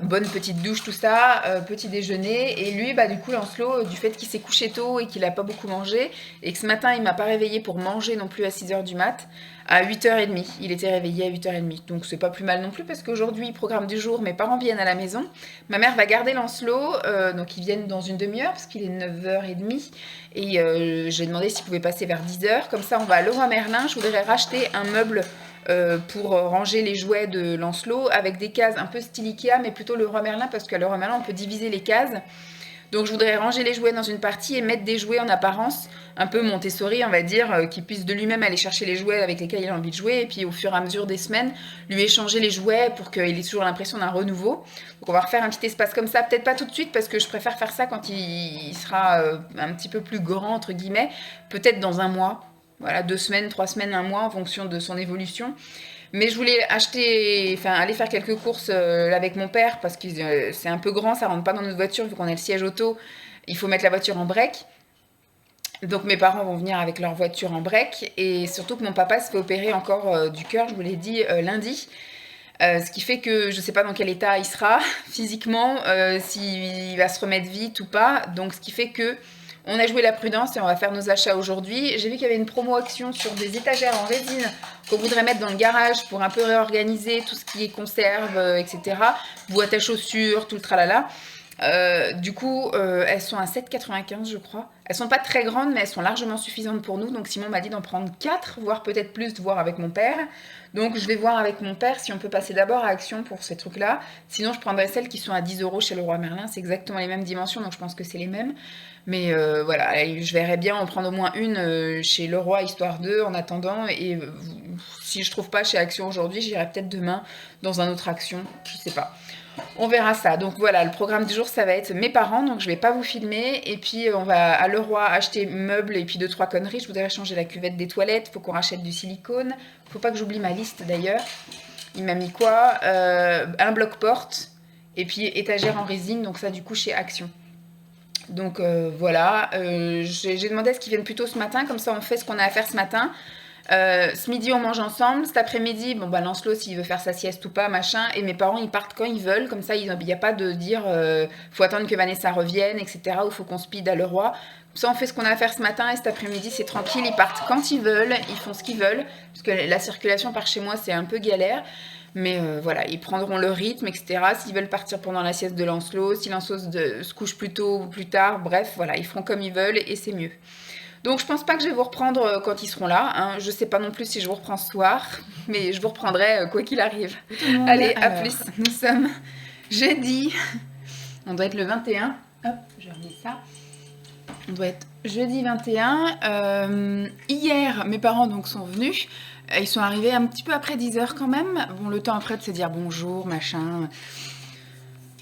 Bonne petite douche, tout ça, petit déjeuner. Et lui, bah, du coup, Lancelot, du fait qu'il s'est couché tôt et qu'il a pas beaucoup mangé, et que ce matin, il m'a pas réveillé pour manger non plus à 6 h du mat, à 8 h 30. Il était réveillé à 8 h 30. Donc, c'est pas plus mal non plus, parce qu'aujourd'hui, programme du jour, mes parents viennent à la maison. Ma mère va garder Lancelot, donc ils viennent dans une demi-heure, parce qu'il est 9 h 30. Et j'ai demandé s'il pouvait passer vers 10 h. Comme ça, on va à Leroy Merlin. Je voudrais racheter un meuble pour ranger les jouets de Lancelot avec des cases un peu style Ikea, mais plutôt Leroy Merlin, parce qu'à Leroy Merlin on peut diviser les cases. Donc je voudrais ranger les jouets dans une partie et mettre des jouets en apparence un peu Montessori, on va dire, qui puisse de lui-même aller chercher les jouets avec lesquels il a envie de jouer, et puis au fur et à mesure des semaines lui échanger les jouets pour qu'il ait toujours l'impression d'un renouveau. Donc on va refaire un petit espace comme ça, peut-être pas tout de suite parce que je préfère faire ça quand il sera un petit peu plus grand entre guillemets, peut-être dans un mois. Voilà, 2 semaines, 3 semaines, un mois en fonction de son évolution. Mais je voulais aller faire quelques courses avec mon père parce que c'est un peu grand, ça rentre pas dans notre voiture vu qu'on a le siège auto. Il faut mettre la voiture en break. Donc mes parents vont venir avec leur voiture en break et surtout que mon papa se fait opérer encore du cœur, je vous l'ai dit, lundi. Ce qui fait que je ne sais pas dans quel état il sera physiquement, s'il va se remettre vite ou pas. Donc ce qui fait que on a joué la prudence et on va faire nos achats aujourd'hui. J'ai vu qu'il y avait une promo action sur des étagères en résine qu'on voudrait mettre dans le garage pour un peu réorganiser tout ce qui est conserve, etc. Boîte à chaussures, tout le tralala. Du coup, elles sont à 7,95 je crois. Elles sont pas très grandes, mais elles sont largement suffisantes pour nous. Donc Simon m'a dit d'en prendre 4, voire peut-être plus, de voir avec mon père. Donc je vais voir avec mon père si on peut passer d'abord à Action pour ces trucs-là. Sinon, je prendrai celles qui sont à 10 € chez Leroy Merlin. C'est exactement les mêmes dimensions, donc je pense que c'est les mêmes. Mais voilà, je verrais bien en prendre au moins une chez Leroy, histoire d'eux, en attendant. Et si je trouve pas chez Action aujourd'hui, j'irai peut-être demain dans un autre Action. Je sais pas. On verra ça. Donc voilà, le programme du jour, ça va être mes parents, donc je vais pas vous filmer. Et puis on va à Leroy acheter meubles et puis 2-3 conneries. Je voudrais changer la cuvette des toilettes, faut qu'on rachète du silicone. Faut pas que j'oublie ma liste d'ailleurs. Il m'a mis quoi un bloc-porte et puis étagère en résine, donc ça du coup chez Action. Donc voilà, j'ai demandé à ce qu'ils viennent plus tôt ce matin, comme ça on fait ce qu'on a à faire ce matin. Ce midi on mange ensemble, cet après-midi, bon bah Lancelot s'il veut faire sa sieste ou pas, machin, et mes parents ils partent quand ils veulent, comme ça il n'y a pas de dire faut attendre que Vanessa revienne, etc. ou faut qu'on speed à Leroy. Comme ça on fait ce qu'on a à faire ce matin et cet après-midi c'est tranquille, ils partent quand ils veulent, ils font ce qu'ils veulent, parce que la circulation par chez moi c'est un peu galère. Mais voilà, ils prendront le rythme, etc. S'ils veulent partir pendant la sieste de Lancelot, si Lancelot se couche plus tôt ou plus tard, bref, voilà, ils feront comme ils veulent et c'est mieux. Donc je pense pas que je vais vous reprendre quand ils seront là. Hein. Je sais pas non plus si je vous reprends ce soir, mais je vous reprendrai quoi qu'il arrive. Allez, à plus. Nous sommes jeudi. On doit être le 21. Hop, je remets ça. On doit être jeudi 21. Hier, mes parents donc sont venus. Ils sont arrivés un petit peu après 10 h quand même. Bon, le temps après de se dire bonjour, machin,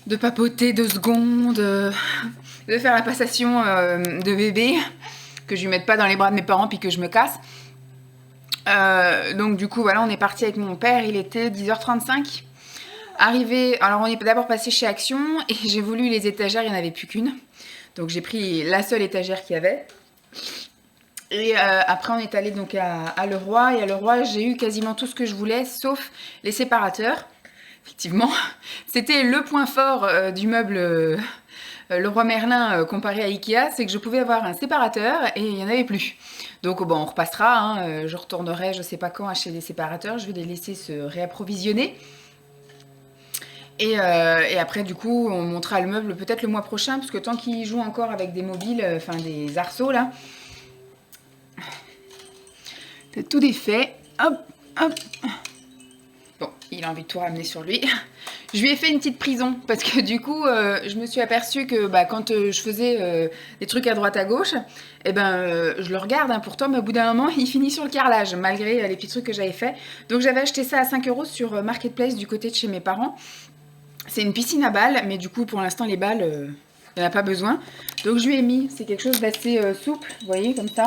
de papoter 2 secondes, de faire la passation de bébé, que je lui mette pas dans les bras de mes parents puis que je me casse. Donc du coup, voilà, on est parti avec mon père, il était 10 h 35. Arrivé, alors on est d'abord passé chez Action et j'ai voulu les étagères, il n'y en avait plus qu'une. Donc j'ai pris la seule étagère qu'il y avait. Et après on est allé donc à Leroy, et à Leroy j'ai eu quasiment tout ce que je voulais sauf les séparateurs. Effectivement, c'était le point fort du meuble Leroy Merlin comparé à Ikea, c'est que je pouvais avoir un séparateur et il n'y en avait plus. Donc bon, on repassera, hein, je retournerai je sais pas quand acheter des séparateurs, je vais les laisser se réapprovisionner. Et après du coup on montera le meuble peut-être le mois prochain, parce que tant qu'il joue encore avec des mobiles, enfin des arceaux là, tout défait. Hop, hop. Bon, il a envie de tout ramener sur lui. Je lui ai fait une petite prison parce que du coup, je me suis aperçue que bah, quand je faisais des trucs à droite à gauche, eh ben, je le regarde hein, pourtant, mais au bout d'un moment, il finit sur le carrelage malgré les petits trucs que j'avais fait. Donc j'avais acheté ça à 5 € sur Marketplace du côté de chez mes parents. C'est une piscine à balles, mais du coup, pour l'instant, les balles, il n'y en a pas besoin. Donc je lui ai mis, c'est quelque chose d'assez souple, vous voyez, comme ça.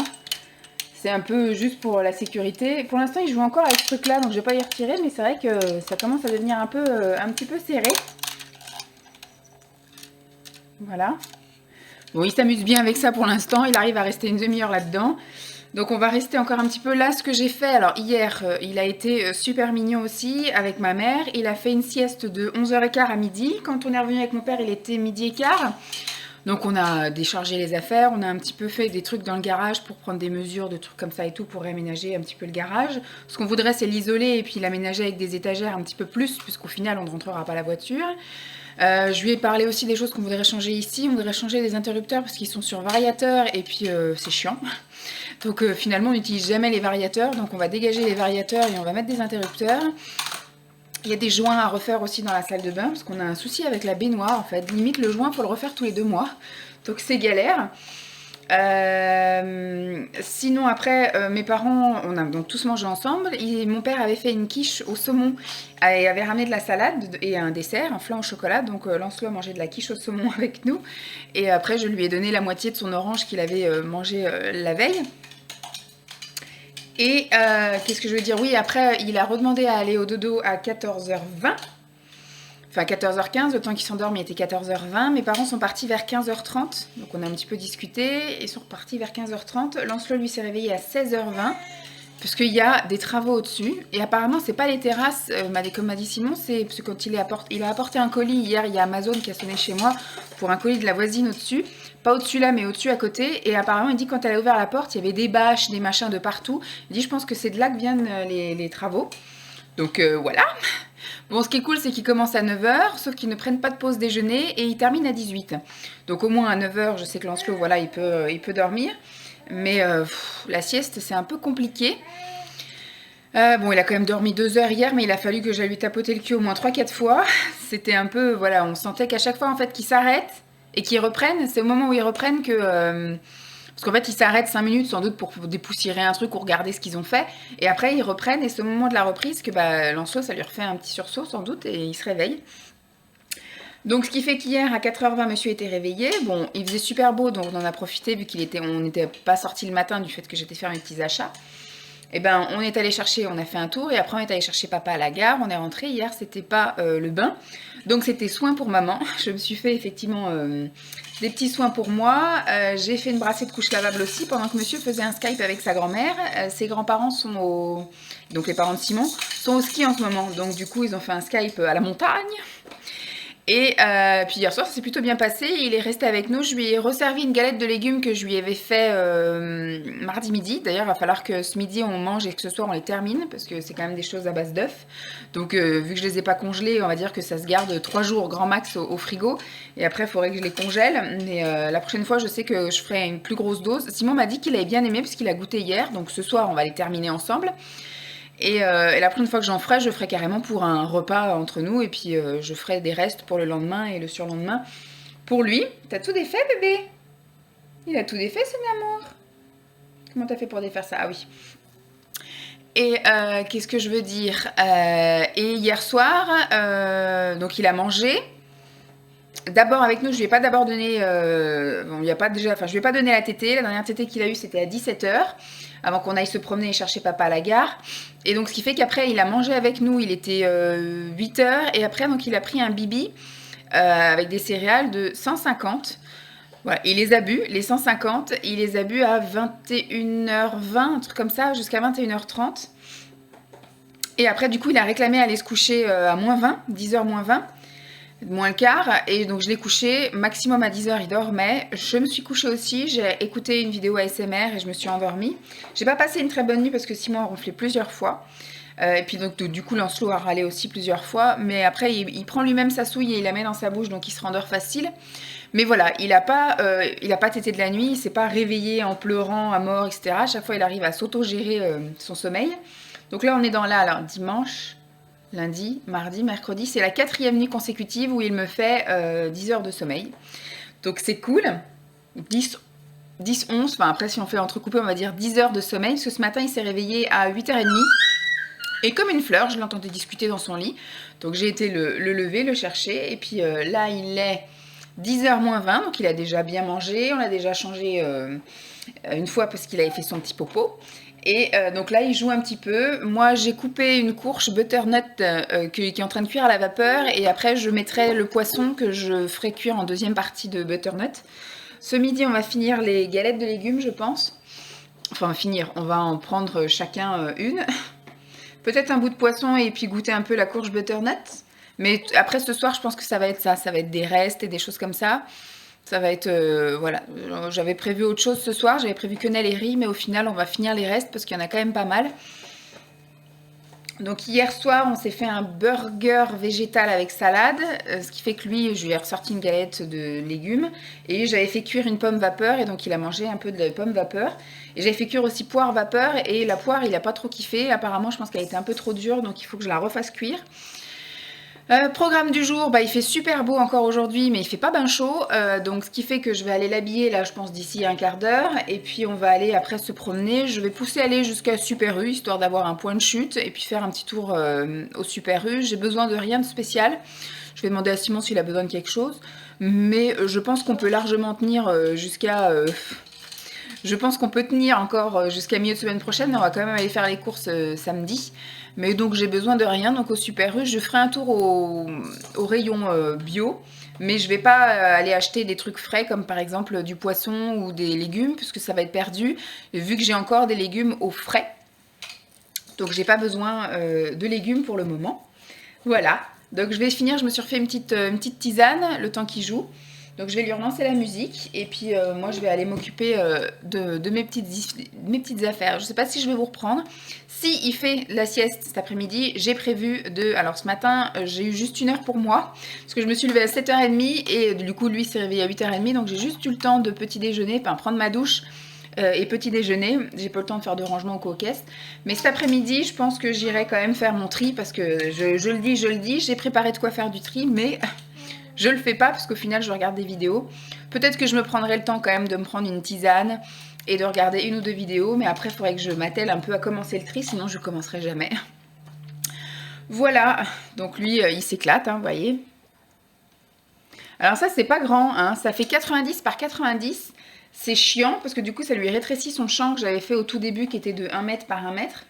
C'est un peu juste pour la sécurité. Pour l'instant, il joue encore avec ce truc-là, donc je vais pas y retirer, mais c'est vrai que ça commence à devenir un petit peu serré. Voilà. Bon, il s'amuse bien avec ça pour l'instant. Il arrive à rester une demi-heure là-dedans. Donc on va rester encore un petit peu là. Ce que j'ai fait, alors hier, il a été super mignon aussi avec ma mère. Il a fait une sieste de 11h15 à midi. Quand on est revenu avec mon père, il était midi et quart. Donc on a déchargé les affaires, on a un petit peu fait des trucs dans le garage pour prendre des mesures de trucs comme ça et tout pour réaménager un petit peu le garage. Ce qu'on voudrait c'est l'isoler et puis l'aménager avec des étagères un petit peu plus puisqu'au final on ne rentrera pas la voiture. Je lui ai parlé aussi des choses qu'on voudrait changer ici. On voudrait changer les interrupteurs parce qu'ils sont sur variateur et puis c'est chiant. Donc finalement on n'utilise jamais les variateurs, donc on va dégager les variateurs et on va mettre des interrupteurs. Il y a des joints à refaire aussi dans la salle de bain, parce qu'on a un souci avec la baignoire, en fait. Limite, le joint, il faut le refaire tous les 2 mois. Donc, c'est galère. Sinon, après, mes parents, on a donc tous mangé ensemble. Mon père avait fait une quiche au saumon et avait ramené de la salade et un dessert, un flan au chocolat. Donc, Lancelot a mangé de la quiche au saumon avec nous. Et après, je lui ai donné la moitié de son orange qu'il avait mangé la veille. Et qu'est-ce que je veux dire? Oui, après, il a redemandé à aller au dodo à 14h20. Enfin, 14h15, le temps qu'il s'endorme, il était 14h20. Mes parents sont partis vers 15h30. Donc, on a un petit peu discuté et sont repartis vers 15h30. Lancelot, lui, s'est réveillé à 16h20. Parce qu'il y a des travaux au-dessus. Et apparemment, c'est pas les terrasses, comme m'a dit Simon, c'est parce que quand il a apporté un colis hier, il y a Amazon qui a sonné chez moi pour un colis de la voisine au-dessus. Pas au-dessus là, mais au-dessus à côté. Et apparemment, il dit que quand elle a ouvert la porte, il y avait des bâches, des machins de partout. Il dit, je pense que c'est de là que viennent les travaux. Donc voilà. Bon, ce qui est cool, c'est qu'ils commencent à 9h, sauf qu'ils ne prennent pas de pause déjeuner et ils terminent à 18h. Donc au moins à 9h, je sais que Lancelot, voilà, il peut dormir. Mais la sieste, c'est un peu compliqué. Bon, il a quand même dormi 2 heures hier, mais il a fallu que j'aille lui tapoter le cul au moins 3-4 fois. C'était un peu, voilà, on sentait qu'à chaque fois, en fait, qu'ils s'arrêtent et qu'ils reprennent, c'est au moment où ils reprennent que... parce qu'en fait, ils s'arrêtent 5 minutes sans doute pour dépoussiérer un truc ou regarder ce qu'ils ont fait. Et après, ils reprennent et c'est au moment de la reprise que Lancelot, ça lui refait un petit sursaut sans doute et il se réveille. Donc ce qui fait qu'hier à 4h20 monsieur était réveillé. Bon, il faisait super beau donc on en a profité vu on n'était pas sorti le matin du fait que j'étais faire mes petits achats. Et ben on est allé chercher, on a fait un tour et après on est allé chercher papa à la gare. On est rentré hier, c'était pas le bain. Donc c'était soin pour maman. Je me suis fait effectivement des petits soins pour moi. J'ai fait une brassée de couches lavables aussi pendant que monsieur faisait un Skype avec sa grand-mère. Ses grands-parents donc les parents de Simon, sont au ski en ce moment. Donc du coup ils ont fait un Skype à la montagne. Et puis hier soir, ça s'est plutôt bien passé. Il est resté avec nous. Je lui ai resservi une galette de légumes que je lui avais fait mardi midi. D'ailleurs, il va falloir que ce midi, on mange et que ce soir, on les termine. Parce que c'est quand même des choses à base d'œufs. Donc, vu que je les ai pas congelés, on va dire que ça se garde 3 jours grand max au frigo. Et après, il faudrait que je les congèle. Mais la prochaine fois, je sais que je ferai une plus grosse dose. Simon m'a dit qu'il avait bien aimé parce qu'il a goûté hier. Donc, ce soir, on va les terminer ensemble. Et la prochaine fois que j'en ferai, je ferai carrément pour un repas entre nous. Et puis je ferai des restes pour le lendemain et le surlendemain pour lui. T'as tout défait, bébé? Il a tout défait, son amour. Comment t'as fait pour défaire ça? Ah oui. Et qu'est-ce que je veux dire? Et hier soir, donc il a mangé. D'abord avec nous, je lui ai pas d'abord donné, bon, il y a pas déjà, enfin je lui ai pas donné la tétée. La dernière tétée qu'il a eue, c'était à 17h, avant qu'on aille se promener et chercher papa à la gare. Et donc ce qui fait qu'après il a mangé avec nous, il était 8h et après donc il a pris un bibi avec des céréales de 150. Voilà, il les a bu, les 150, il les a bu à 21h20, un truc comme ça, jusqu'à 21h30. Et après du coup il a réclamé à aller se coucher à moins 20, 10h moins 20. Moins le quart, et donc je l'ai couché, maximum à 10h il dormait, je me suis couchée aussi, j'ai écouté une vidéo ASMR et je me suis endormie. J'ai pas passé une très bonne nuit parce que Simon a ronflé plusieurs fois, et puis donc du coup Lancelot a râlé aussi plusieurs fois, mais après il prend lui-même sa souille et il la met dans sa bouche donc il se rendort facile. Mais voilà, il a pas tété de la nuit, il s'est pas réveillé en pleurant à mort, etc. À chaque fois il arrive à s'auto-gérer son sommeil. Donc là on est alors dimanche. lundi, mardi, mercredi. C'est la 4e nuit consécutive où il me fait 10 heures de sommeil. Donc c'est cool. 10, 11, enfin après si on fait entrecoupé, on va dire 10 heures de sommeil. Parce que ce matin, il s'est réveillé à 8h30. Et comme une fleur, je l'entendais discuter dans son lit. Donc j'ai été le lever, le chercher. Et puis là, il est 10h moins 20. Donc il a déjà bien mangé. On l'a déjà changé une fois parce qu'il avait fait son petit popo. Et donc là, il joue un petit peu. Moi, j'ai coupé une courge butternut qui est en train de cuire à la vapeur. Et après, je mettrai le poisson que je ferai cuire en deuxième partie de butternut. Ce midi, on va finir les galettes de légumes, je pense. Enfin, finir. On va en prendre chacun une. Peut-être un bout de poisson et puis goûter un peu la courge butternut. Mais après, ce soir, je pense que ça va être ça. Ça va être des restes et des choses comme ça. Ça va être, voilà, j'avais prévu autre chose ce soir, j'avais prévu quenelle et riz, mais au final, on va finir les restes parce qu'il y en a quand même pas mal. Donc hier soir, on s'est fait un burger végétal avec salade, ce qui fait que lui, je lui ai ressorti une galette de légumes, et j'avais fait cuire une pomme vapeur, et donc il a mangé un peu de la pomme vapeur. Et j'avais fait cuire aussi poire vapeur, et la poire, il a pas trop kiffé, apparemment, je pense qu'elle était un peu trop dure, donc il faut que je la refasse cuire. Programme du jour, bah, il fait super beau encore aujourd'hui, mais il fait pas ben chaud, donc ce qui fait que je vais aller l'habiller là, je pense d'ici un quart d'heure, et puis on va aller après se promener. Je vais pousser aller jusqu'à Super U, histoire d'avoir un point de chute, et puis faire un petit tour au Super U. J'ai besoin de rien de spécial. Je vais demander à Simon s'il a besoin de quelque chose, mais je pense qu'on peut largement tenir jusqu'à... Je pense qu'on peut tenir encore jusqu'à milieu de semaine prochaine. On va quand même aller faire les courses samedi. Mais donc j'ai besoin de rien. Donc au Super U, je ferai un tour au rayon bio. Mais je vais pas aller acheter des trucs frais comme par exemple du poisson ou des légumes puisque ça va être perdu. Et vu que j'ai encore des légumes au frais. Donc j'ai pas besoin de légumes pour le moment. Voilà. Donc je vais finir. Je me suis refait une petite tisane le temps qu'il joue. Donc je vais lui relancer la musique et puis moi je vais aller m'occuper de mes petites affaires. Je ne sais pas si je vais vous reprendre. Si il fait la sieste cet après-midi, j'ai prévu de... Alors ce matin, j'ai eu juste 1 heure pour moi parce que je me suis levée à 7h30 et du coup lui s'est réveillé à 8h30. Donc j'ai juste eu le temps de petit déjeuner, enfin prendre ma douche et petit déjeuner. J'ai pas le temps de faire de rangement au coquesses. Mais cet après-midi, je pense que j'irai quand même faire mon tri parce que je le dis, j'ai préparé de quoi faire du tri, mais... Je le fais pas parce qu'au final je regarde des vidéos. Peut-être que je me prendrai le temps quand même de me prendre une tisane et de regarder 1 ou 2 vidéos. Mais après il faudrait que je m'attelle un peu à commencer le tri, sinon je commencerai jamais. Voilà, donc lui il s'éclate, hein, vous voyez. Alors ça c'est pas grand, hein. Ça fait 90 par 90. C'est chiant parce que du coup ça lui rétrécit son champ que j'avais fait au tout début qui était de 1 mètre par 1 mètre.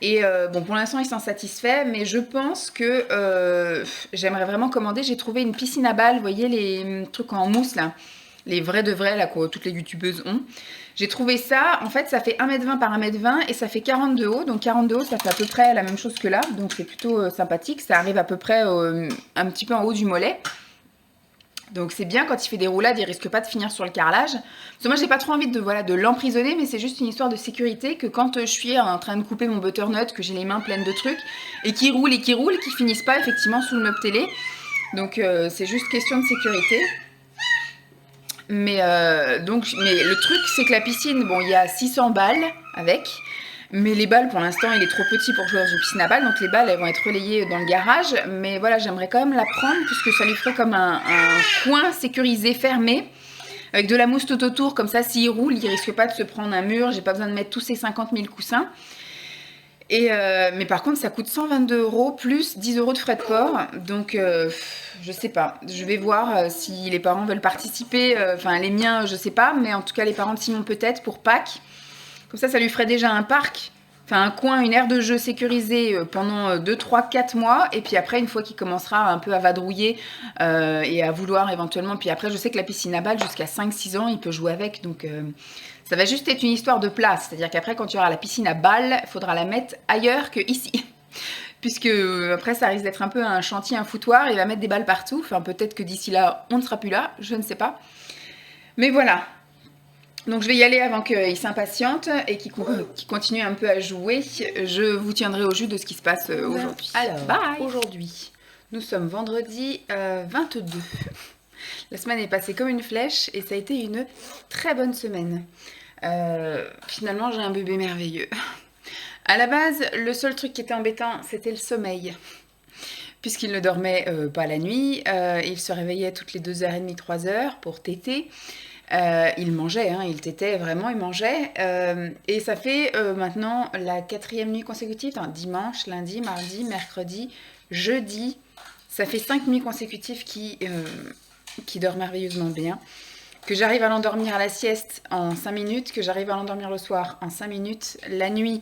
Et bon, pour l'instant, il s'en satisfait, mais je pense que j'aimerais vraiment commander. J'ai trouvé une piscine à balles, vous voyez les trucs en mousse là, les vrais de vrais là que toutes les youtubeuses ont. J'ai trouvé ça, en fait, ça fait 1m20 par 1m20 et ça fait 40 de haut. Donc 40 de haut, ça fait à peu près la même chose que là, donc c'est plutôt sympathique. Ça arrive à peu près un petit peu en haut du mollet. Donc c'est bien quand il fait des roulades, il risque pas de finir sur le carrelage. Parce que moi j'ai pas trop envie de l'emprisonner, mais c'est juste une histoire de sécurité que quand je suis en train de couper mon butternut, que j'ai les mains pleines de trucs, et qui roule et qui finissent pas effectivement sous le meuble télé. Donc c'est juste question de sécurité. Mais le truc c'est que la piscine, bon il y a 600 balles avec. Mais les balles, pour l'instant, il est trop petit pour jouer dans une piscine à balles. Donc les balles, elles vont être relayées dans le garage. Mais voilà, j'aimerais quand même la prendre puisque ça lui ferait comme un coin sécurisé, fermé. Avec de la mousse tout autour. Comme ça, s'il roule, il risque pas de se prendre un mur. J'ai pas besoin de mettre tous ces 50 000 coussins. Mais par contre, ça coûte 122 € plus 10 € de frais de port. Donc, je sais pas. Je vais voir si les parents veulent participer. Enfin, les miens, je sais pas. Mais en tout cas, les parents de Simon peut-être pour Pâques. Comme ça lui ferait déjà un parc, enfin un coin, une aire de jeu sécurisée pendant 2, 3, 4 mois. Et puis après, une fois qu'il commencera un peu à vadrouiller et à vouloir éventuellement... Puis après, je sais que la piscine à balles, jusqu'à 5-6 ans, il peut jouer avec. Donc ça va juste être une histoire de place. C'est-à-dire qu'après, quand il y aura la piscine à balles, il faudra la mettre ailleurs que ici. Puisque après, ça risque d'être un peu un chantier, un foutoir. Il va mettre des balles partout. Enfin, peut-être que d'ici là, on ne sera plus là. Je ne sais pas. Mais voilà. Donc je vais y aller avant qu'il s'impatiente et qu'il continue un peu à jouer. Je vous tiendrai au jus de ce qui se passe aujourd'hui. Alors, aujourd'hui, nous sommes vendredi 22. La semaine est passée comme une flèche et ça a été une très bonne semaine. Finalement, j'ai un bébé merveilleux. À la base, le seul truc qui était embêtant, c'était le sommeil. puisqu'il ne dormait pas la nuit. Il se réveillait toutes les 2h30, 3h pour téter. Il mangeait, hein, il tétait vraiment, il mangeait. Et ça fait maintenant la 4e nuit consécutive, enfin, dimanche, lundi, mardi, mercredi, jeudi. Ça fait 5 nuits consécutives qui dort merveilleusement bien. Que j'arrive à l'endormir à la sieste en 5 minutes, que j'arrive à l'endormir le soir en 5 minutes. La nuit,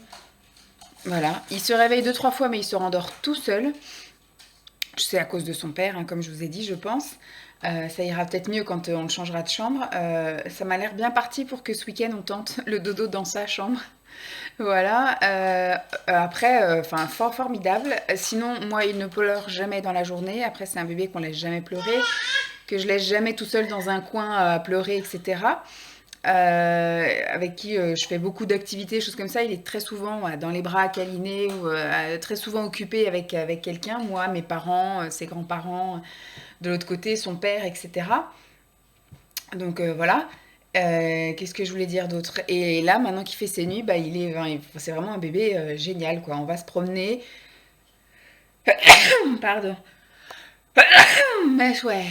voilà. Il se réveille 2-3 fois, mais il se rendort tout seul. C'est à cause de son père, hein, comme je vous ai dit, je pense. Ça ira peut-être mieux quand on le changera de chambre. Ça m'a l'air bien parti pour que ce week-end on tente le dodo dans sa chambre. Voilà. Après, enfin, formidable. Sinon, moi, il ne pleure jamais dans la journée. Après, c'est un bébé qu'on laisse jamais pleurer, que je laisse jamais tout seul dans un coin à pleurer, etc. Avec qui je fais beaucoup d'activités, choses comme ça. Il est très souvent dans les bras câliné ou très souvent occupé avec quelqu'un, moi, mes parents, ses grands-parents, de l'autre côté, son père, etc. Donc voilà. Qu'est-ce que je voulais dire d'autre? Et là, maintenant qu'il fait ses nuits, bah, c'est vraiment un bébé génial, quoi. On va se promener. Pardon. Mais ouais,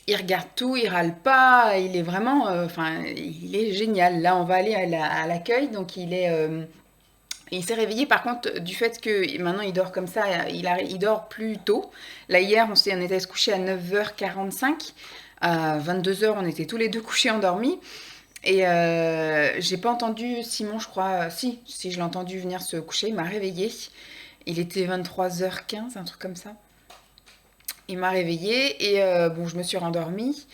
il regarde tout, il râle pas, il est vraiment, enfin, il est génial. Là, on va aller à l'accueil, donc il s'est réveillé par contre du fait que maintenant il dort comme ça, il dort plus tôt. Là, hier, on était se coucher à 9h45. À 22h, on était tous les deux couchés endormis. Et j'ai pas entendu Simon, je crois. Si, je l'ai entendu venir se coucher, il m'a réveillée. Il était 23h15, un truc comme ça. Il m'a réveillée et bon, je me suis rendormie.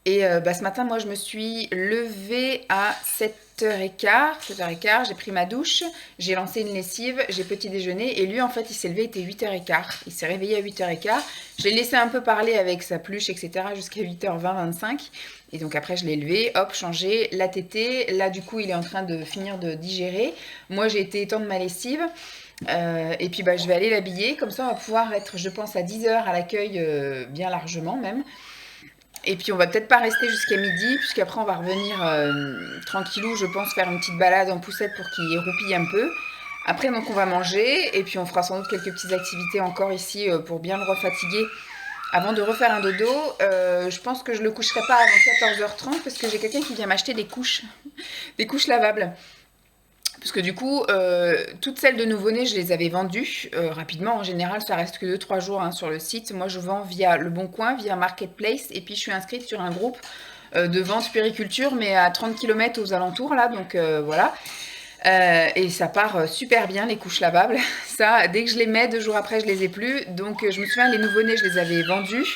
Et bah, ce matin, moi, je me suis levée à 7h15. 7h15, j'ai pris ma douche, j'ai lancé une lessive, j'ai petit déjeuner. Et lui, en fait, il s'est levé, il était 8h15. Il s'est réveillé à 8h15. Je l'ai laissé un peu parler avec sa pluche, etc. jusqu'à 8h20, 25. Et donc après, je l'ai levé, hop, changé, la tétée. Là, du coup, il est en train de finir de digérer. Moi, j'ai été étendre ma lessive. Et puis bah, je vais aller l'habiller, comme ça on va pouvoir être, je pense, à 10h à l'accueil, bien largement même. Et puis on va peut-être pas rester jusqu'à midi, puisqu'après on va revenir tranquillou, je pense, faire une petite balade en poussette pour qu'il roupille un peu. Après donc on va manger, et puis on fera sans doute quelques petites activités encore ici pour bien le refatiguer avant de refaire un dodo. Je pense que je le coucherai pas avant 14h30 parce que j'ai quelqu'un qui vient m'acheter des couches, des couches lavables. Parce que du coup, toutes celles de nouveau-nés, je les avais vendues rapidement. En général, ça reste que 2-3 jours hein, sur le site. Moi, je vends via Le Bon Coin, via Marketplace. Et puis, je suis inscrite sur un groupe de vente puériculture, mais à 30 km aux alentours, là. Donc, voilà. Et ça part super bien, les couches lavables. Ça, dès que je les mets, 2 jours après, je les ai plus. Donc, je me souviens, les nouveau-nés, je les avais vendus.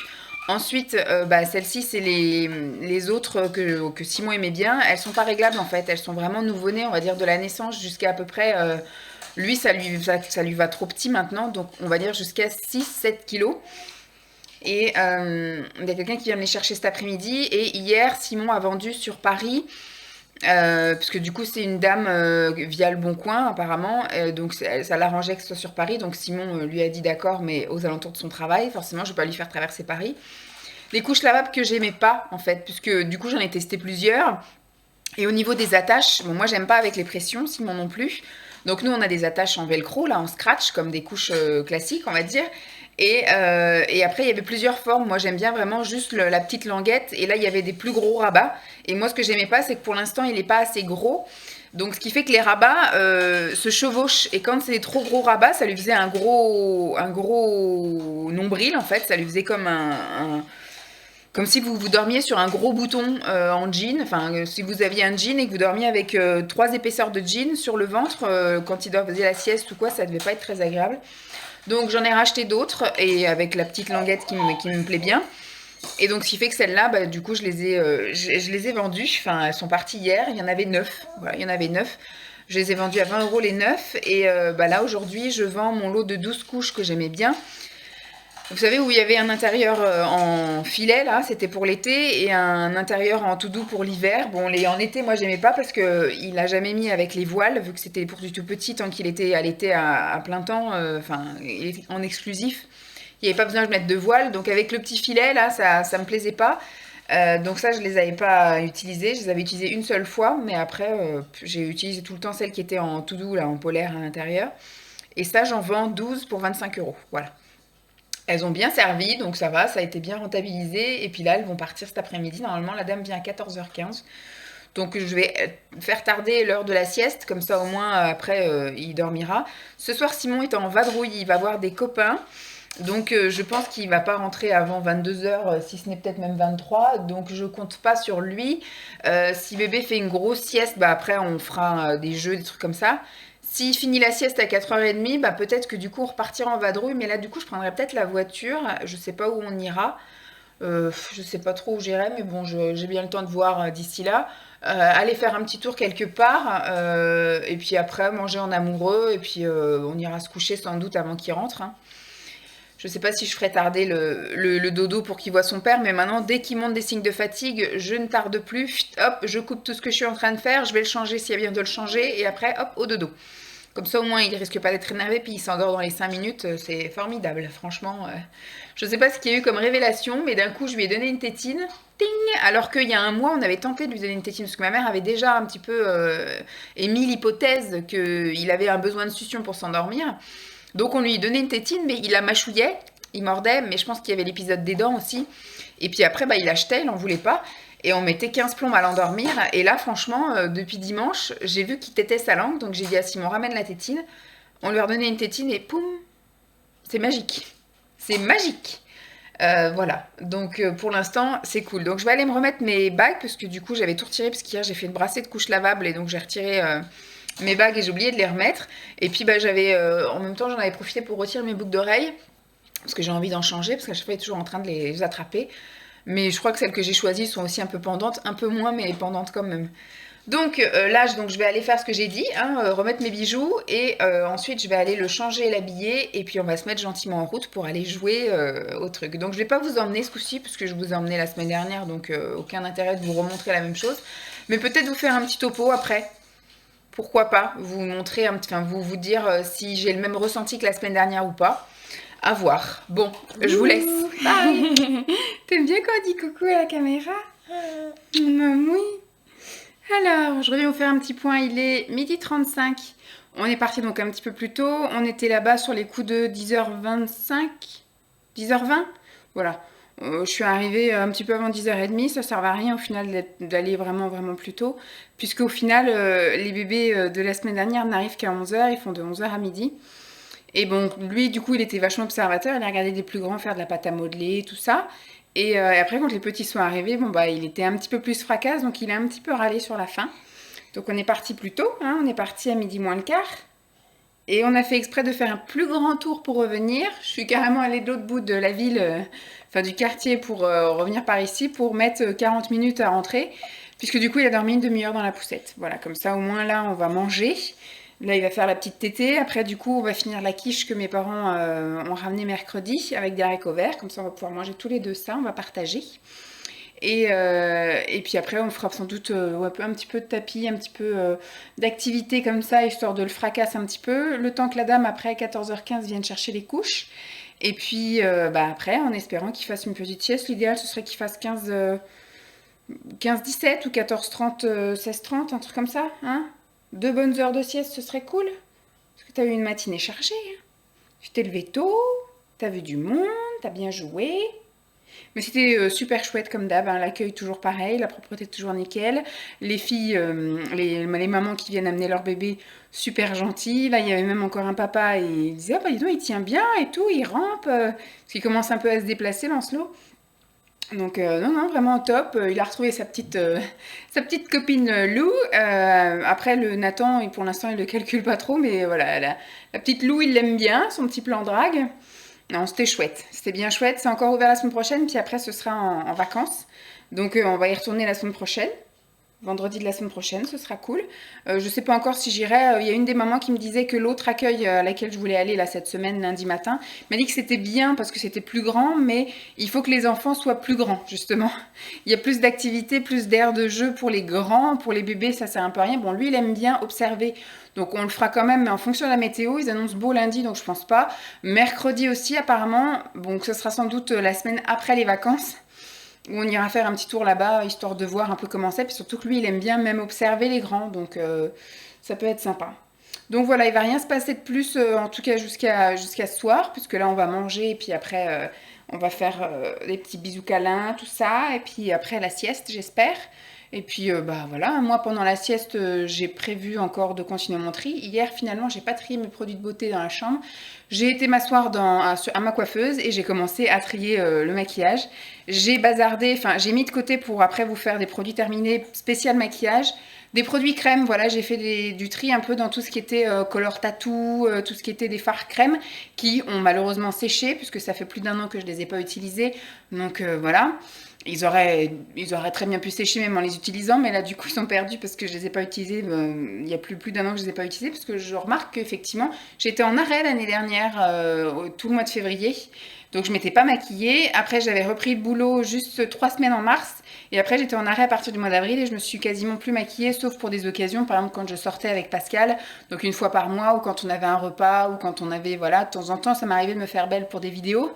Ensuite, bah, celles-ci, c'est les autres que Simon aimait bien. Elles sont pas réglables en fait. Elles sont vraiment nouveau-nées, on va dire de la naissance jusqu'à à peu près. Lui, ça lui va trop petit maintenant. Donc, on va dire jusqu'à 6-7 kilos. Et il y a quelqu'un qui vient me les chercher cet après-midi. Et hier, Simon a vendu sur Paris. Parce que du coup, c'est une dame via Le Bon Coin, apparemment. Donc, ça l'arrangeait que ce soit sur Paris. Donc, Simon lui a dit d'accord, mais aux alentours de son travail. Forcément, je ne vais pas lui faire traverser Paris. Les couches lavables que j'aimais pas, en fait, puisque du coup, j'en ai testé plusieurs. Et au niveau des attaches, bon, moi, j'aime pas avec les pressions, Simon non plus. Donc, nous, on a des attaches en velcro, là, en scratch, comme des couches classiques, on va dire. Et après, il y avait plusieurs formes. Moi, j'aime bien vraiment juste la petite languette. Et là, il y avait des plus gros rabats. Et moi, ce que j'aimais pas, c'est que pour l'instant, il n'est pas assez gros. Donc, ce qui fait que les rabats se chevauchent. Et quand c'est des trop gros rabats, ça lui faisait un gros nombril, en fait. Ça lui faisait comme si vous dormiez sur un gros bouton en jean. Enfin, si vous aviez un jean et que vous dormiez avec 3 épaisseurs de jean sur le ventre, quand il faisait la sieste ou quoi, ça devait pas être très agréable. Donc j'en ai racheté d'autres et avec la petite languette qui me plaît bien. Et donc ce qui fait que celles-là, bah, du coup, je les ai vendues. Enfin, elles sont parties hier. Il y en avait 9. Voilà, il y en avait 9. Je les ai vendues à 20 € les 9. Et bah, là, aujourd'hui, je vends mon lot de 12 couches que j'aimais bien. Vous savez où il y avait un intérieur en filet, là, c'était pour l'été, et un intérieur en tout doux pour l'hiver. Bon, en été, moi, j'aimais pas parce qu'il l'a jamais mis avec les voiles, vu que c'était pour du tout petit, tant qu'il était à l'été à plein temps, enfin, en exclusif. Il n'y avait pas besoin de mettre de voile, donc avec le petit filet, là, ça me plaisait pas. Donc ça, je les avais pas utilisées. Je les avais utilisées une seule fois, mais après, j'ai utilisé tout le temps celles qui étaient en tout doux, là, en polaire à l'intérieur. Et ça, j'en vends 12 pour 25 €. Voilà. Elles ont bien servi, donc ça va, ça a été bien rentabilisé. Et puis là, elles vont partir cet après-midi. Normalement, la dame vient à 14h15. Donc je vais faire tarder l'heure de la sieste, comme ça au moins après il dormira. Ce soir, Simon est en vadrouille, il va voir des copains. Donc je pense qu'il va pas rentrer avant 22h, si ce n'est peut-être même 23. Donc je compte pas sur lui. Si bébé fait une grosse sieste, bah après on fera des jeux, des trucs comme ça. S'il finit la sieste à 4h30, bah peut-être que du coup on repartira en vadrouille. Mais là du coup je prendrai peut-être la voiture. Je sais pas où on ira. Je sais pas trop où j'irai, mais bon, j'ai bien le temps de voir d'ici là. Aller faire un petit tour quelque part, et puis après manger en amoureux, et puis on ira se coucher sans doute avant qu'il rentre, hein. Je sais pas si je ferai tarder le dodo pour qu'il voit son père, mais maintenant, dès qu'il montre des signes de fatigue, je ne tarde plus. Chut, hop, je coupe tout ce que je suis en train de faire, je vais le changer s'il y a bien de le changer, et après, hop, au dodo. Comme ça, au moins, il risque pas d'être énervé, puis il s'endort dans les 5 minutes. C'est formidable, franchement. Je sais pas ce qu'il y a eu comme révélation, mais d'un coup, je lui ai donné une tétine. Ting. Alors qu'il y a un mois, on avait tenté de lui donner une tétine, parce que ma mère avait déjà un petit peu émis l'hypothèse qu'il avait un besoin de succion pour s'endormir. Donc on lui donnait une tétine, mais il la mâchouillait, il mordait, mais je pense qu'il y avait l'épisode des dents aussi. Et puis après, bah, il achetait, il en voulait pas. Et on mettait 15 plombs à l'endormir. Et là, franchement, depuis dimanche, j'ai vu qu'il tétait sa langue. Donc j'ai dit à Simon, ramène la tétine. On lui a redonné une tétine et poum, c'est magique. C'est magique. Voilà. Donc pour l'instant, c'est cool. Donc je vais aller me remettre mes bagues parce que du coup, j'avais tout retiré parce qu'hier, j'ai fait une brassée de couches lavables et donc j'ai retiré mes bagues et j'ai oublié de les remettre. Et puis bah, en même temps, j'en avais profité pour retirer mes boucles d'oreilles parce que j'ai envie d'en changer parce qu'à chaque fois, il est toujours en train de les attraper. Mais je crois que celles que j'ai choisies sont aussi un peu pendantes, un peu moins, mais pendantes quand même. Donc là, je vais aller faire ce que j'ai dit, hein, remettre mes bijoux, et ensuite je vais aller le changer et l'habiller, et puis on va se mettre gentiment en route pour aller jouer au truc. Donc je vais pas vous emmener ce coup-ci, parce que je vous ai emmené la semaine dernière, donc aucun intérêt de vous remontrer la même chose. Mais peut-être vous faire un petit topo après. Pourquoi pas vous montrer, enfin vous dire si j'ai le même ressenti que la semaine dernière ou pas. À voir. Bon, je vous laisse. Bye. T'aimes bien quand on dit coucou à la caméra? Oui. Alors, je reviens vous faire un petit point. Il est 12h35. On est parti donc un petit peu plus tôt. On était là-bas sur les coups de 10h25, 10h20. Voilà. Je suis arrivée un petit peu avant 10h30. Ça ne sert à rien au final d'aller vraiment, vraiment plus tôt. Puisqu'au final, les bébés de la semaine dernière n'arrivent qu'à 11h. Ils font de 11h à midi. Et bon, lui, du coup, il était vachement observateur. Il a regardé des plus grands faire de la pâte à modeler, tout ça. Et après, quand les petits sont arrivés, bon, bah, il était un petit peu plus fracasse, donc il a un petit peu râlé sur la fin. Donc on est parti plus tôt, hein, on est parti à midi moins le quart. Et on a fait exprès de faire un plus grand tour pour revenir. Je suis carrément allée de l'autre bout de la ville, enfin du quartier, pour revenir par ici, pour mettre 40 minutes à rentrer. Puisque du coup, il a dormi une demi-heure dans la poussette. Voilà, comme ça, au moins là, on va manger. Là, il va faire la petite tétée. Après, du coup, on va finir la quiche que mes parents ont ramenée mercredi avec des haricots verts. Comme ça, on va pouvoir manger tous les deux ça. On va partager. Et puis après, on fera sans doute un petit peu de tapis, un petit peu d'activité comme ça, histoire de le fracasser un petit peu. Le temps que la dame, après 14h15, vienne chercher les couches. Et puis après, en espérant qu'il fasse une petite sieste, l'idéal, ce serait qu'il fasse 15-17 ou 14-30, 16-30, un truc comme ça, hein. 2 bonnes heures de sieste, ce serait cool. Parce que t'as eu une matinée chargée, hein. Tu t'es levé tôt, t'as vu du monde, t'as bien joué. Mais c'était super chouette comme d'hab, hein. L'accueil toujours pareil, la propreté toujours nickel. Les filles, les mamans qui viennent amener leur bébé, super gentilles. Là, il y avait même encore un papa et il disait, ah bah dis donc, il tient bien et tout, il rampe. Parce qu'il commence un peu à se déplacer, Lancelot. Donc non, vraiment top. Il a retrouvé sa petite copine Lou. Après, le Nathan, pour l'instant, il le calcule pas trop, mais voilà, la petite Lou, il l'aime bien, son petit plan drague. Non, c'était chouette. C'était bien chouette. C'est encore ouvert la semaine prochaine, puis après, ce sera en vacances. Donc on va y retourner la semaine prochaine. Vendredi de la semaine prochaine, ce sera cool. Je sais pas encore si j'irai. Il y a une des mamans qui me disait que l'autre accueil à laquelle je voulais aller là cette semaine, lundi matin, m'a dit que c'était bien parce que c'était plus grand, mais il faut que les enfants soient plus grands, justement. Il y a plus d'activités, plus d'air de jeu pour les grands, pour les bébés, ça sert un peu à rien. Bon, lui, il aime bien observer. Donc on le fera quand même, mais en fonction de la météo, ils annoncent beau lundi, donc je pense pas. Mercredi aussi, apparemment. Bon, ce sera sans doute la semaine après les vacances, où on ira faire un petit tour là-bas, histoire de voir un peu comment c'est. Puis surtout que lui, il aime bien même observer les grands, donc ça peut être sympa. Donc voilà, il va rien se passer de plus, en tout cas jusqu'à ce soir, puisque là on va manger et puis après on va faire des petits bisous câlins, tout ça, et puis après la sieste, j'espère. Et puis bah voilà, moi pendant la sieste, j'ai prévu encore de continuer mon tri. Hier finalement, j'ai pas trié mes produits de beauté dans la chambre. J'ai été m'asseoir à ma coiffeuse et j'ai commencé à trier le maquillage. J'ai bazardé, enfin j'ai mis de côté pour après vous faire des produits terminés spécial maquillage. Des produits crème, voilà, j'ai fait du tri un peu dans tout ce qui était color tattoo, tout ce qui était des fards crème, qui ont malheureusement séché, puisque ça fait plus d'1 an que je les ai pas utilisés. Donc voilà, ils auraient très bien pu sécher même en les utilisant, mais là du coup ils sont perdus parce que je les ai pas utilisés. Il y a plus d'1 an que je les ai pas utilisés, parce que je remarque qu'effectivement j'étais en arrêt l'année dernière, tout le mois de février. Donc je m'étais pas maquillée. Après j'avais repris le boulot juste 3 semaines en mars. Et après j'étais en arrêt à partir du mois d'avril et je me suis quasiment plus maquillée, sauf pour des occasions, par exemple quand je sortais avec Pascal, donc une fois par mois, ou quand on avait un repas, ou quand on avait, voilà, de temps en temps ça m'arrivait de me faire belle pour des vidéos.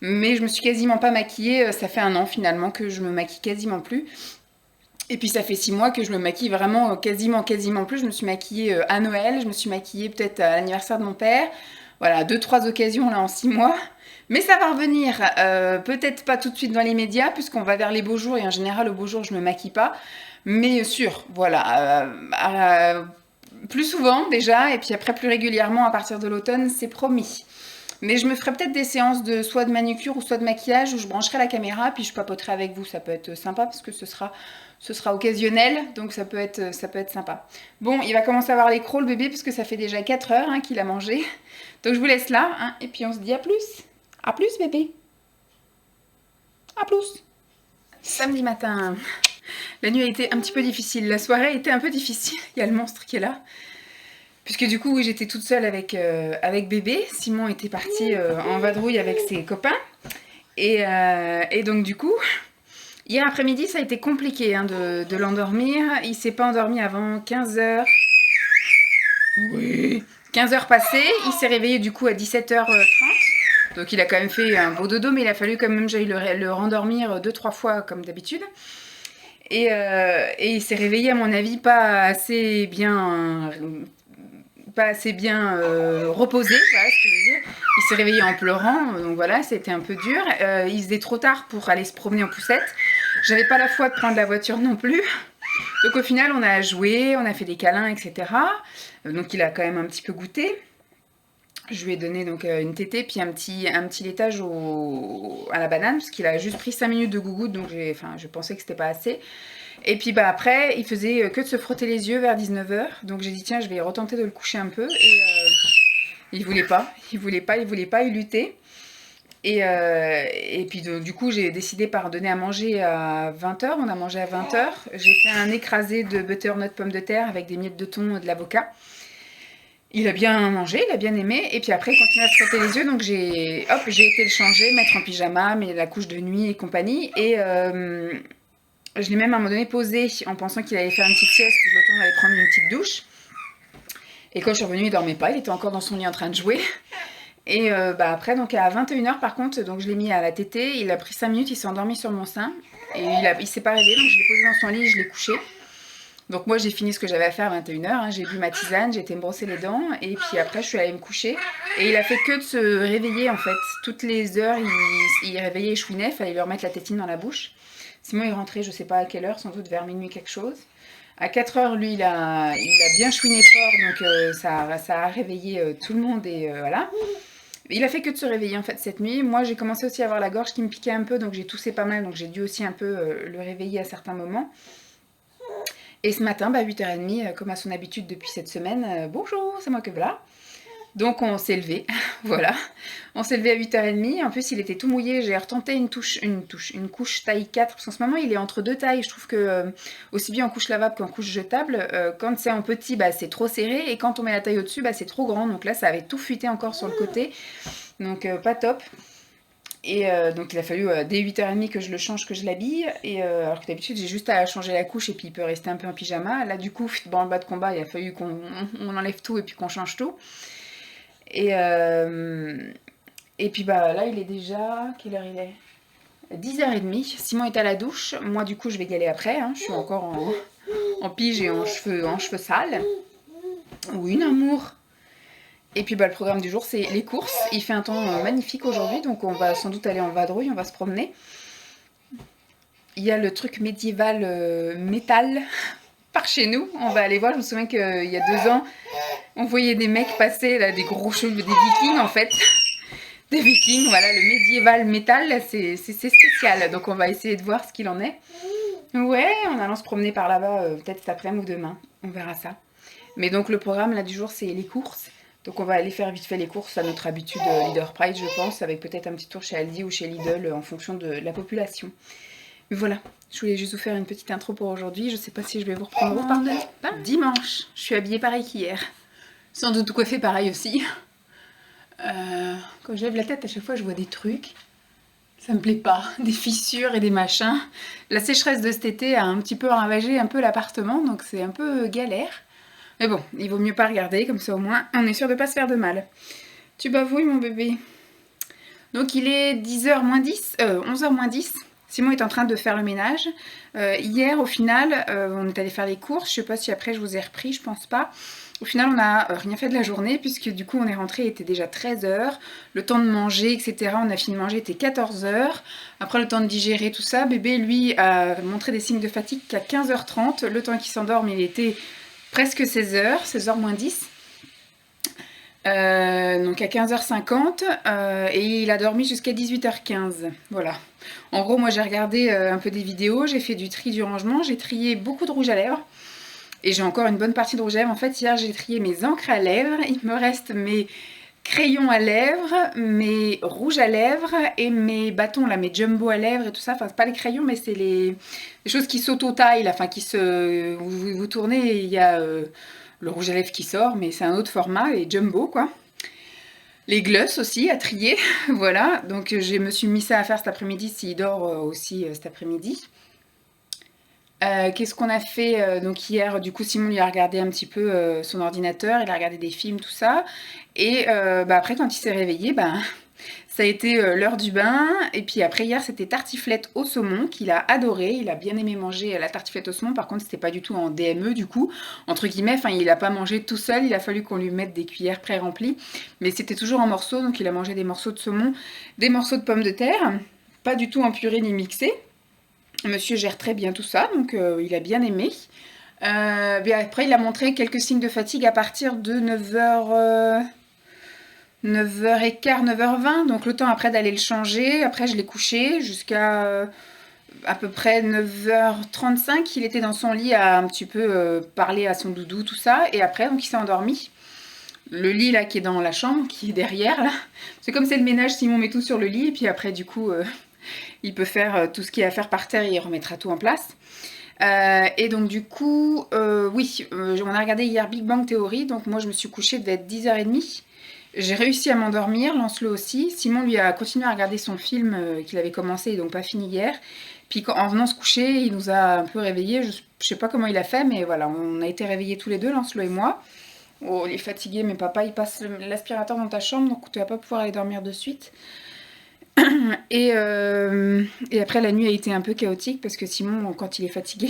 Mais je me suis quasiment pas maquillée, ça fait 1 an finalement que je me maquille quasiment plus. Et puis ça fait 6 mois que je me maquille vraiment quasiment plus. Je me suis maquillée à Noël, je me suis maquillée peut-être à l'anniversaire de mon père. Voilà, 2-3 occasions là en 6 mois. Mais ça va revenir, peut-être pas tout de suite dans les médias, puisqu'on va vers les beaux jours, et en général au beau jour je me maquille pas. Mais sûr, voilà, plus souvent déjà, et puis après plus régulièrement à partir de l'automne, c'est promis. Mais je me ferai peut-être des séances de soit de manucure ou soit de maquillage où je brancherai la caméra puis je papoterai avec vous. Ça peut être sympa parce que ce sera occasionnel, donc ça peut être sympa. Bon, il va commencer à avoir les crocs le bébé parce que ça fait déjà 4 heures qu'il a mangé. Donc je vous laisse là et puis on se dit à plus. À plus bébé. À plus. Samedi matin. La nuit a été un petit peu difficile. La soirée a été un peu difficile. Il y a le monstre qui est là. Puisque du coup, oui, j'étais toute seule avec bébé. Simon était parti en vadrouille avec ses copains. Et donc du coup, hier après-midi, ça a été compliqué de l'endormir. Il s'est pas endormi avant 15 h. Oui. 15 h passées. Il s'est réveillé du coup à 17 h 30. Donc il a quand même fait un beau dodo, mais il a fallu quand même j'aille le rendormir 2-3 fois comme d'habitude. Et il s'est réveillé à mon avis pas assez bien reposé, voilà ce que je veux dire. Il s'est réveillé en pleurant, donc voilà, c'était un peu dur. Il faisait trop tard pour aller se promener en poussette. J'avais pas la foi de prendre la voiture non plus. Donc au final, on a joué, on a fait des câlins, etc. Donc il a quand même un petit peu goûté. Je lui ai donné donc une tétée puis un petit laitage à la banane parce qu'il a juste pris 5 minutes de gougoute, donc je pensais que c'était pas assez. Et puis bah après, il faisait que de se frotter les yeux vers 19 h. Donc j'ai dit tiens, je vais retenter de le coucher un peu. Et il voulait pas, il luttait. Et puis du coup, j'ai décidé par donner à manger à 20 h. On a mangé à 20 h. J'ai fait un écrasé de butternut pomme de terre avec des miettes de thon et de l'avocat. Il a bien mangé, il a bien aimé. Et puis après, il continue à se frotter les yeux. Donc j'ai été le changer, mettre en pyjama, mettre la couche de nuit et compagnie. Et je l'ai même à un moment donné posé en pensant qu'il allait faire une petite sieste. Je l'attends d'aller prendre une petite douche. Et quand je suis revenue, il dormait pas. Il était encore dans son lit en train de jouer. Et après, donc à 21 h par contre, donc je l'ai mis à la tétée. Il a pris 5 minutes, il s'est endormi sur mon sein. Et il s'est pas réveillé, donc je l'ai posé dans son lit et je l'ai couché. Donc moi j'ai fini ce que j'avais à faire à 21 h, j'ai bu ma tisane, j'ai été me brosser les dents et puis après je suis allée me coucher. Et il a fait que de se réveiller en fait. Toutes les heures il réveillait et chouinait, il fallait lui remettre la tétine dans la bouche. Simon il rentrait je sais pas à quelle heure, sans doute vers minuit quelque chose. À 4 h lui il a bien chouiné fort, donc ça a réveillé tout le monde et voilà. Il a fait que de se réveiller en fait cette nuit. Moi j'ai commencé aussi à avoir la gorge qui me piquait un peu, donc j'ai toussé pas mal, donc j'ai dû aussi un peu le réveiller à certains moments. Et ce matin, 8 h 30, comme à son habitude depuis cette semaine, bonjour, c'est moi que voilà. Donc on s'est levé, voilà. On s'est levé à 8 h 30. En plus, il était tout mouillé. J'ai retenté une couche taille 4. Parce qu'en ce moment, il est entre deux tailles. Je trouve que aussi bien en couche lavable qu'en couche jetable, quand c'est en petit, c'est trop serré. Et quand on met la taille au-dessus, c'est trop grand. Donc là, ça avait tout fuité encore sur le côté. Donc pas top. Et donc il a fallu dès 8 h 30 que je le change, que je l'habille. Et alors que d'habitude j'ai juste à changer la couche et puis il peut rester un peu en pyjama. Là du coup, dans le bas de combat, il a fallu qu'on enlève tout et puis qu'on change tout. Et puis là il est déjà... Quelle heure il est 10 h 30. Simon est à la douche. Moi du coup je vais y aller après. Je suis encore en pige et en cheveux sales. Oui, un amour. Et puis bah, le programme du jour, c'est les courses. Il fait un temps magnifique aujourd'hui, donc on va sans doute aller en vadrouille, on va se promener. Il y a le truc médiéval métal par chez nous. On va aller voir. Je me souviens qu'il y a 2 ans, on voyait des mecs passer, là, des gros cheveux, des vikings en fait. Des vikings, voilà, le médiéval métal, c'est spécial. Donc on va essayer de voir ce qu'il en est. Ouais, en allant se promener par là-bas, peut-être cet après-midi ou demain. On verra ça. Mais donc le programme là du jour, c'est les courses. Donc on va aller faire vite fait les courses à notre habitude Leader Price, je pense, avec peut-être un petit tour chez Aldi ou chez Lidl en fonction de la population. Mais voilà, je voulais juste vous faire une petite intro pour aujourd'hui. Je sais pas si je vais vous reprendre dimanche. Je suis habillée pareil qu'hier. Sans doute coiffée pareil aussi. Quand je lève la tête, à chaque fois, je vois des trucs. Ça me plaît pas. Des fissures et des machins. La sécheresse de cet été a un petit peu ravagé un peu l'appartement, donc c'est un peu galère. Mais bon, il vaut mieux pas regarder, comme ça au moins, on est sûr de pas se faire de mal. Tu bavouilles, mon bébé. Donc il est 10h moins 10, 11h moins 10. Simon est en train de faire le ménage. Hier, au final, on est allé faire les courses. Je sais pas si après je vous ai repris, je pense pas. Au final, on n'a rien fait de la journée puisque du coup, on est rentré, il était déjà 13h. Le temps de manger, etc. On a fini de manger, il était 14h. Après, le temps de digérer tout ça, bébé, lui, a montré des signes de fatigue qu'à 15h30. Le temps qu'il s'endorme, il était presque 16h, 16h moins 10. Donc à 15h50 et il a dormi jusqu'à 18h15. Voilà. En gros, moi j'ai regardé un peu des vidéos, j'ai fait du tri du rangement, j'ai trié beaucoup de rouge à lèvres. Et j'ai encore une bonne partie de rouge à lèvres. En fait, hier, j'ai trié mes encres à lèvres. Il me reste mes crayons à lèvres, mes rouges à lèvres et mes bâtons, là, mes jumbo à lèvres et tout ça. Enfin, c'est pas les crayons, mais c'est les choses qui s'auto-taillent, enfin, qui se... Vous tournez et il y a le rouge à lèvres qui sort, mais c'est un autre format, les jumbo, quoi. Les gloss aussi à trier, voilà. Donc, je me suis mis ça à faire cet après-midi, s'il dort aussi cet après-midi. Qu'est-ce qu'on a fait donc hier, du coup Simon lui a regardé un petit peu son ordinateur, il a regardé des films, tout ça. Et après quand il s'est réveillé, ça a été l'heure du bain. Et puis après hier c'était tartiflette au saumon qu'il a adoré, il a bien aimé manger la tartiflette au saumon. Par contre c'était pas du tout en DME du coup, entre guillemets, enfin il a pas mangé tout seul, il a fallu qu'on lui mette des cuillères pré-remplies. Mais c'était toujours en morceaux, donc il a mangé des morceaux de saumon, des morceaux de pommes de terre, pas du tout en purée ni mixé. Monsieur gère très bien tout ça, donc il a bien aimé. Bien après, il a montré quelques signes de fatigue à partir de 9h, 9h15, 9h20. Donc le temps après d'aller le changer. Après, je l'ai couché jusqu'à à peu près 9h35. Il était dans son lit à un petit peu parler à son doudou, tout ça. Et après, donc il s'est endormi. Le lit là qui est dans la chambre, qui est derrière là. C'est comme c'est le ménage, Simon met tout sur le lit. Et puis après, du coup... il peut faire tout ce qu'il y a à faire par terre et il remettra tout en place. Et donc du coup, oui, on a regardé hier Big Bang Theory, donc moi je me suis couchée dès 10h30. J'ai réussi à m'endormir, Lancelot aussi. Simon lui a continué à regarder son film qu'il avait commencé et donc pas fini hier. Puis en venant se coucher, il nous a un peu réveillés. Je sais pas comment il a fait, mais voilà, on a été réveillés tous les deux, Lancelot et moi. Oh, il est fatigué, mais papa, il passe l'aspirateur dans ta chambre, donc tu vas pas pouvoir aller dormir de suite. Et après, la nuit a été un peu chaotique parce que Simon, quand il est fatigué,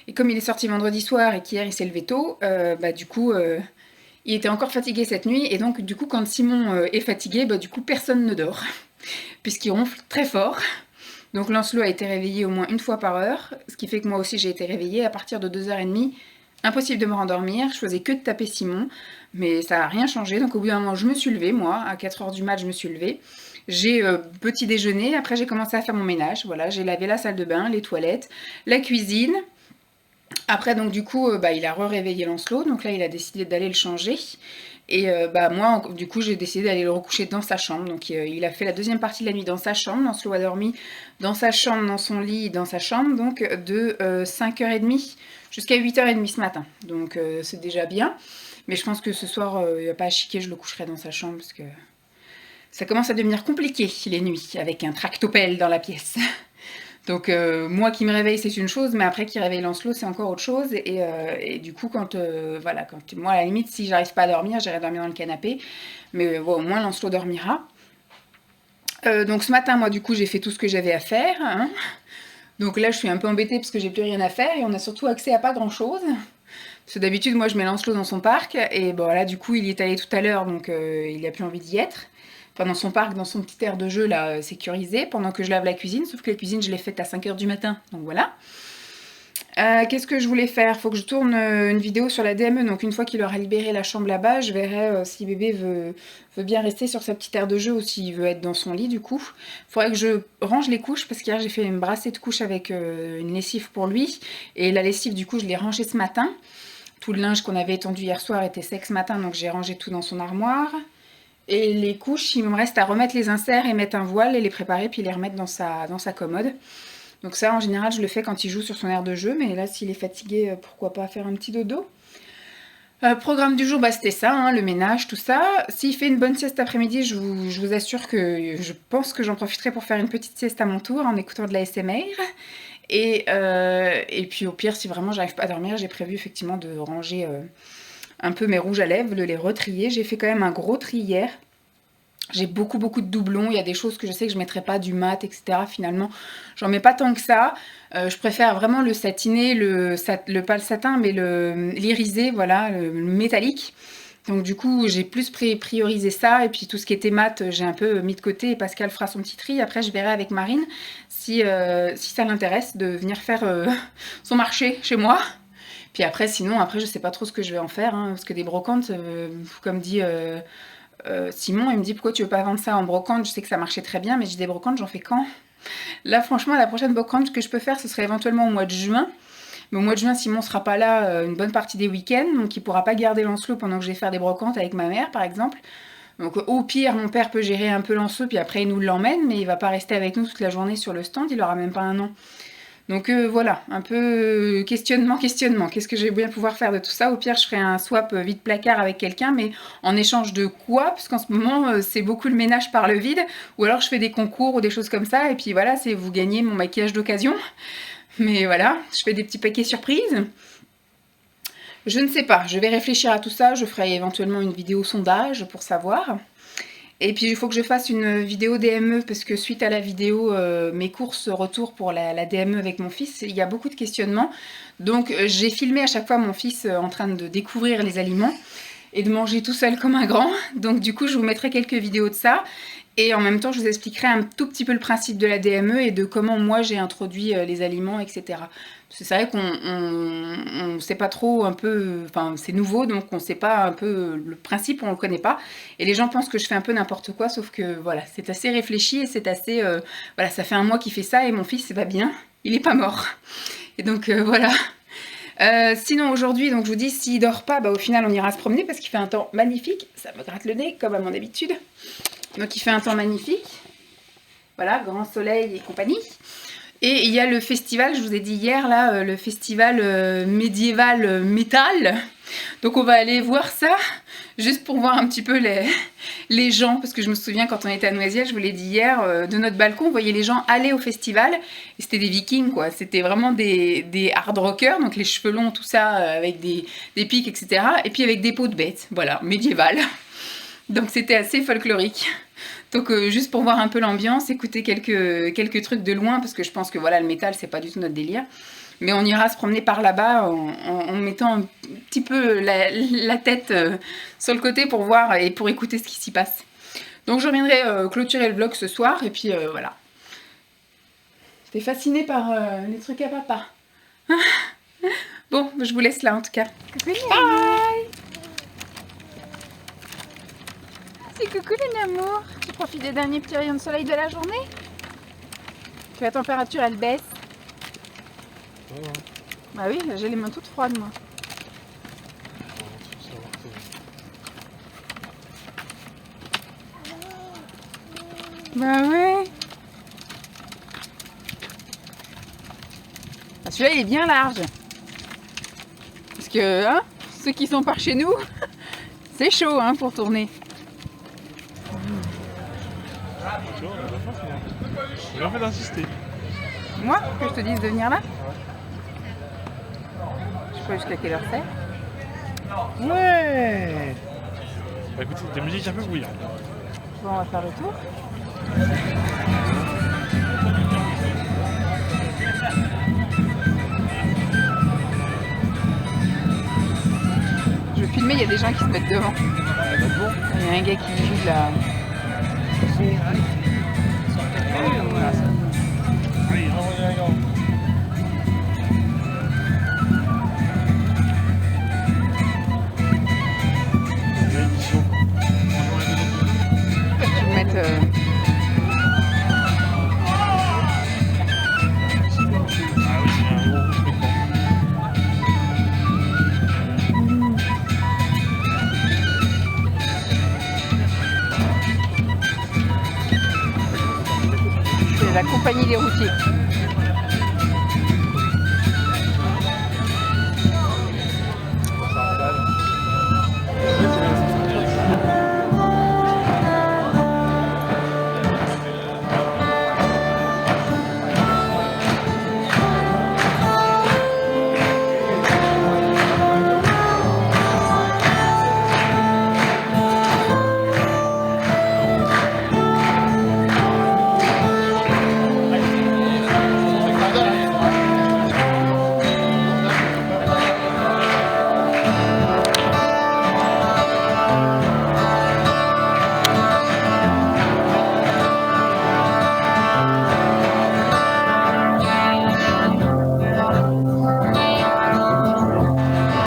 et comme il est sorti vendredi soir et qu'hier il s'est levé tôt, du coup, il était encore fatigué cette nuit. Et donc, du coup, quand Simon est fatigué, du coup, personne ne dort, puisqu'il ronfle très fort. Donc, Lancelot a été réveillé au moins une fois par heure, ce qui fait que moi aussi j'ai été réveillée à partir de 2h30. Impossible de me rendormir, je faisais que de taper Simon, mais ça n'a rien changé. Donc, au bout d'un moment, je me suis levée, moi, à 4h du mat, je me suis levée. J'ai petit déjeuner, après j'ai commencé à faire mon ménage, voilà, j'ai lavé la salle de bain, les toilettes, la cuisine. Après donc du coup, il a réveillé Lancelot, donc là il a décidé d'aller le changer. Et moi, du coup, j'ai décidé d'aller le recoucher dans sa chambre. Donc il a fait la deuxième partie de la nuit dans sa chambre. Lancelot a dormi dans sa chambre, dans son lit, dans sa chambre, donc de 5h30 jusqu'à 8h30 ce matin. Donc c'est déjà bien. Mais je pense que ce soir, il va pas à chiquer, je le coucherai dans sa chambre parce que... ça commence à devenir compliqué les nuits, avec un tractopelle dans la pièce. Donc moi qui me réveille, c'est une chose, mais après qui réveille Lancelot, c'est encore autre chose. Et du coup, quand moi, à la limite, si j'arrive pas à dormir, j'irai dormir dans le canapé. Mais au moins, Lancelot dormira. Donc ce matin, moi, du coup, j'ai fait tout ce que j'avais à faire. Donc là, je suis un peu embêtée parce que j'ai plus rien à faire et on a surtout accès à pas grand-chose. Parce que d'habitude, moi, je mets Lancelot dans son parc. Et bon, là, du coup, il y est allé tout à l'heure, donc il n'a plus envie d'y être. Enfin, dans son parc, dans son petit aire de jeu, là, sécurisé, pendant que je lave la cuisine. Sauf que la cuisine, je l'ai faite à 5 h du matin, donc voilà. Qu'est-ce que je voulais faire? Faut que je tourne une vidéo sur la DME, donc une fois qu'il aura libéré la chambre là-bas, je verrai si bébé veut bien rester sur sa petite aire de jeu ou s'il veut être dans son lit du coup. Faudrait que je range les couches parce qu'hier j'ai fait une brassée de couches avec une lessive pour lui, et la lessive du coup je l'ai rangée ce matin. Tout le linge qu'on avait étendu hier soir était sec ce matin, donc j'ai rangé tout dans son armoire. Et les couches, il me reste à remettre les inserts et mettre un voile et les préparer puis les remettre dans sa commode. Donc ça, en général, je le fais quand il joue sur son aire de jeu, mais là, s'il est fatigué, pourquoi pas faire un petit dodo. Programme du jour, bah, c'était ça, hein, le ménage, tout ça. S'il fait une bonne sieste après-midi, je vous assure que je pense que j'en profiterai pour faire une petite sieste à mon tour en écoutant de la ASMR. Et puis au pire, si vraiment j'arrive pas à dormir, j'ai prévu effectivement de ranger un peu mes rouges à lèvres, de les retrier. J'ai fait quand même un gros tri hier. J'ai beaucoup de doublons, il y a des choses que je sais que je ne mettrai pas, du mat, etc. Finalement, j'en mets pas tant que ça. Je préfère vraiment le satiné, pas le satin, mais l'irisé, voilà, le métallique. Donc du coup, j'ai plus priorisé ça. Et puis tout ce qui était mat, j'ai un peu mis de côté. Et Pascal fera son petit tri. Après, je verrai avec Marine si ça l'intéresse de venir faire son marché chez moi. Puis après, sinon, je sais pas trop ce que je vais en faire. Hein, parce que des brocantes, comme dit... Simon, il me dit pourquoi tu veux pas vendre ça en brocante, je sais que ça marchait très bien, mais j'ai des brocantes, j'en fais quand? Là franchement la prochaine brocante que je peux faire ce serait éventuellement au mois de juin, mais au mois de juin Simon sera pas là une bonne partie des week-ends, donc il pourra pas garder Lancelot pendant que je vais faire des brocantes avec ma mère par exemple. Donc au pire mon père peut gérer un peu Lancelot puis après il nous l'emmène, mais il va pas rester avec nous toute la journée sur le stand, il aura même pas 1 an. Donc voilà, un peu questionnement. Qu'est-ce que je vais bien pouvoir faire de tout ça? Au pire, je ferai un swap vide-placard avec quelqu'un, mais en échange de quoi? Parce qu'en ce moment, c'est beaucoup le ménage par le vide. Ou alors, je fais des concours ou des choses comme ça. Et puis voilà, c'est vous gagnez mon maquillage d'occasion. Mais voilà, je fais des petits paquets surprises. Je ne sais pas, je vais réfléchir à tout ça. Je ferai éventuellement une vidéo sondage pour savoir. Et puis il faut que je fasse une vidéo DME parce que suite à la vidéo mes courses retour pour la DME avec mon fils, il y a beaucoup de questionnements. Donc j'ai filmé à chaque fois mon fils en train de découvrir les aliments et de manger tout seul comme un grand. Donc du coup je vous mettrai quelques vidéos de ça. Et en même temps, je vous expliquerai un tout petit peu le principe de la DME et de comment moi j'ai introduit les aliments, etc. C'est vrai qu'on ne sait pas trop un peu, enfin c'est nouveau, donc on ne sait pas un peu le principe, on ne le connaît pas. Et les gens pensent que je fais un peu n'importe quoi, sauf que voilà, c'est assez réfléchi et c'est assez... voilà, ça fait 1 mois qu'il fait ça et mon fils, c'est pas bien, il n'est pas mort. Et donc voilà. Sinon aujourd'hui, donc je vous dis, s'il dort pas, bah, au final on ira se promener parce qu'il fait un temps magnifique. Ça me gratte le nez comme à mon habitude. Donc il fait un temps magnifique. Voilà, grand soleil et compagnie. Et il y a le festival, je vous ai dit hier, là, le festival médiéval métal. Donc on va aller voir ça, juste pour voir un petit peu les gens. Parce que je me souviens quand on était à Noisiel, je vous l'ai dit hier, de notre balcon, on voyait les gens aller au festival. Et c'était des vikings, quoi. C'était vraiment des hard rockers, donc les cheveux longs, tout ça, avec des pics, etc. Et puis avec des peaux de bêtes, voilà, médiéval. Donc c'était assez folklorique. Donc juste pour voir un peu l'ambiance, écouter quelques trucs de loin, parce que je pense que voilà, le métal, c'est pas du tout notre délire. Mais on ira se promener par là-bas en mettant un petit peu la tête sur le côté pour voir et pour écouter ce qui s'y passe. Donc je reviendrai clôturer le vlog ce soir, et puis voilà. T'es fascinée par les trucs à papa. Bon, je vous laisse là en tout cas. Bye. C'est coucou les amours. Tu profites des derniers petits rayons de soleil de la journée? Que la température elle baisse. Ouais. Bah oui, j'ai les mains toutes froides moi. Bah ouais. Ah, celui-là il est bien large. Parce que hein, ceux qui sont par chez nous, c'est chaud hein, pour tourner. J'ai bien fait d'insister. Moi, que je te dise de venir là? Je sais pas jusqu'à quelle heure c'est. Ouais. Bah écoutez, des musiques un peu brouillardes. Bon, on va faire le tour. filmer, il y a des gens qui se mettent devant. Il y a un gars qui joue de la... Tu veux mettre... C'est la compagnie des routiers.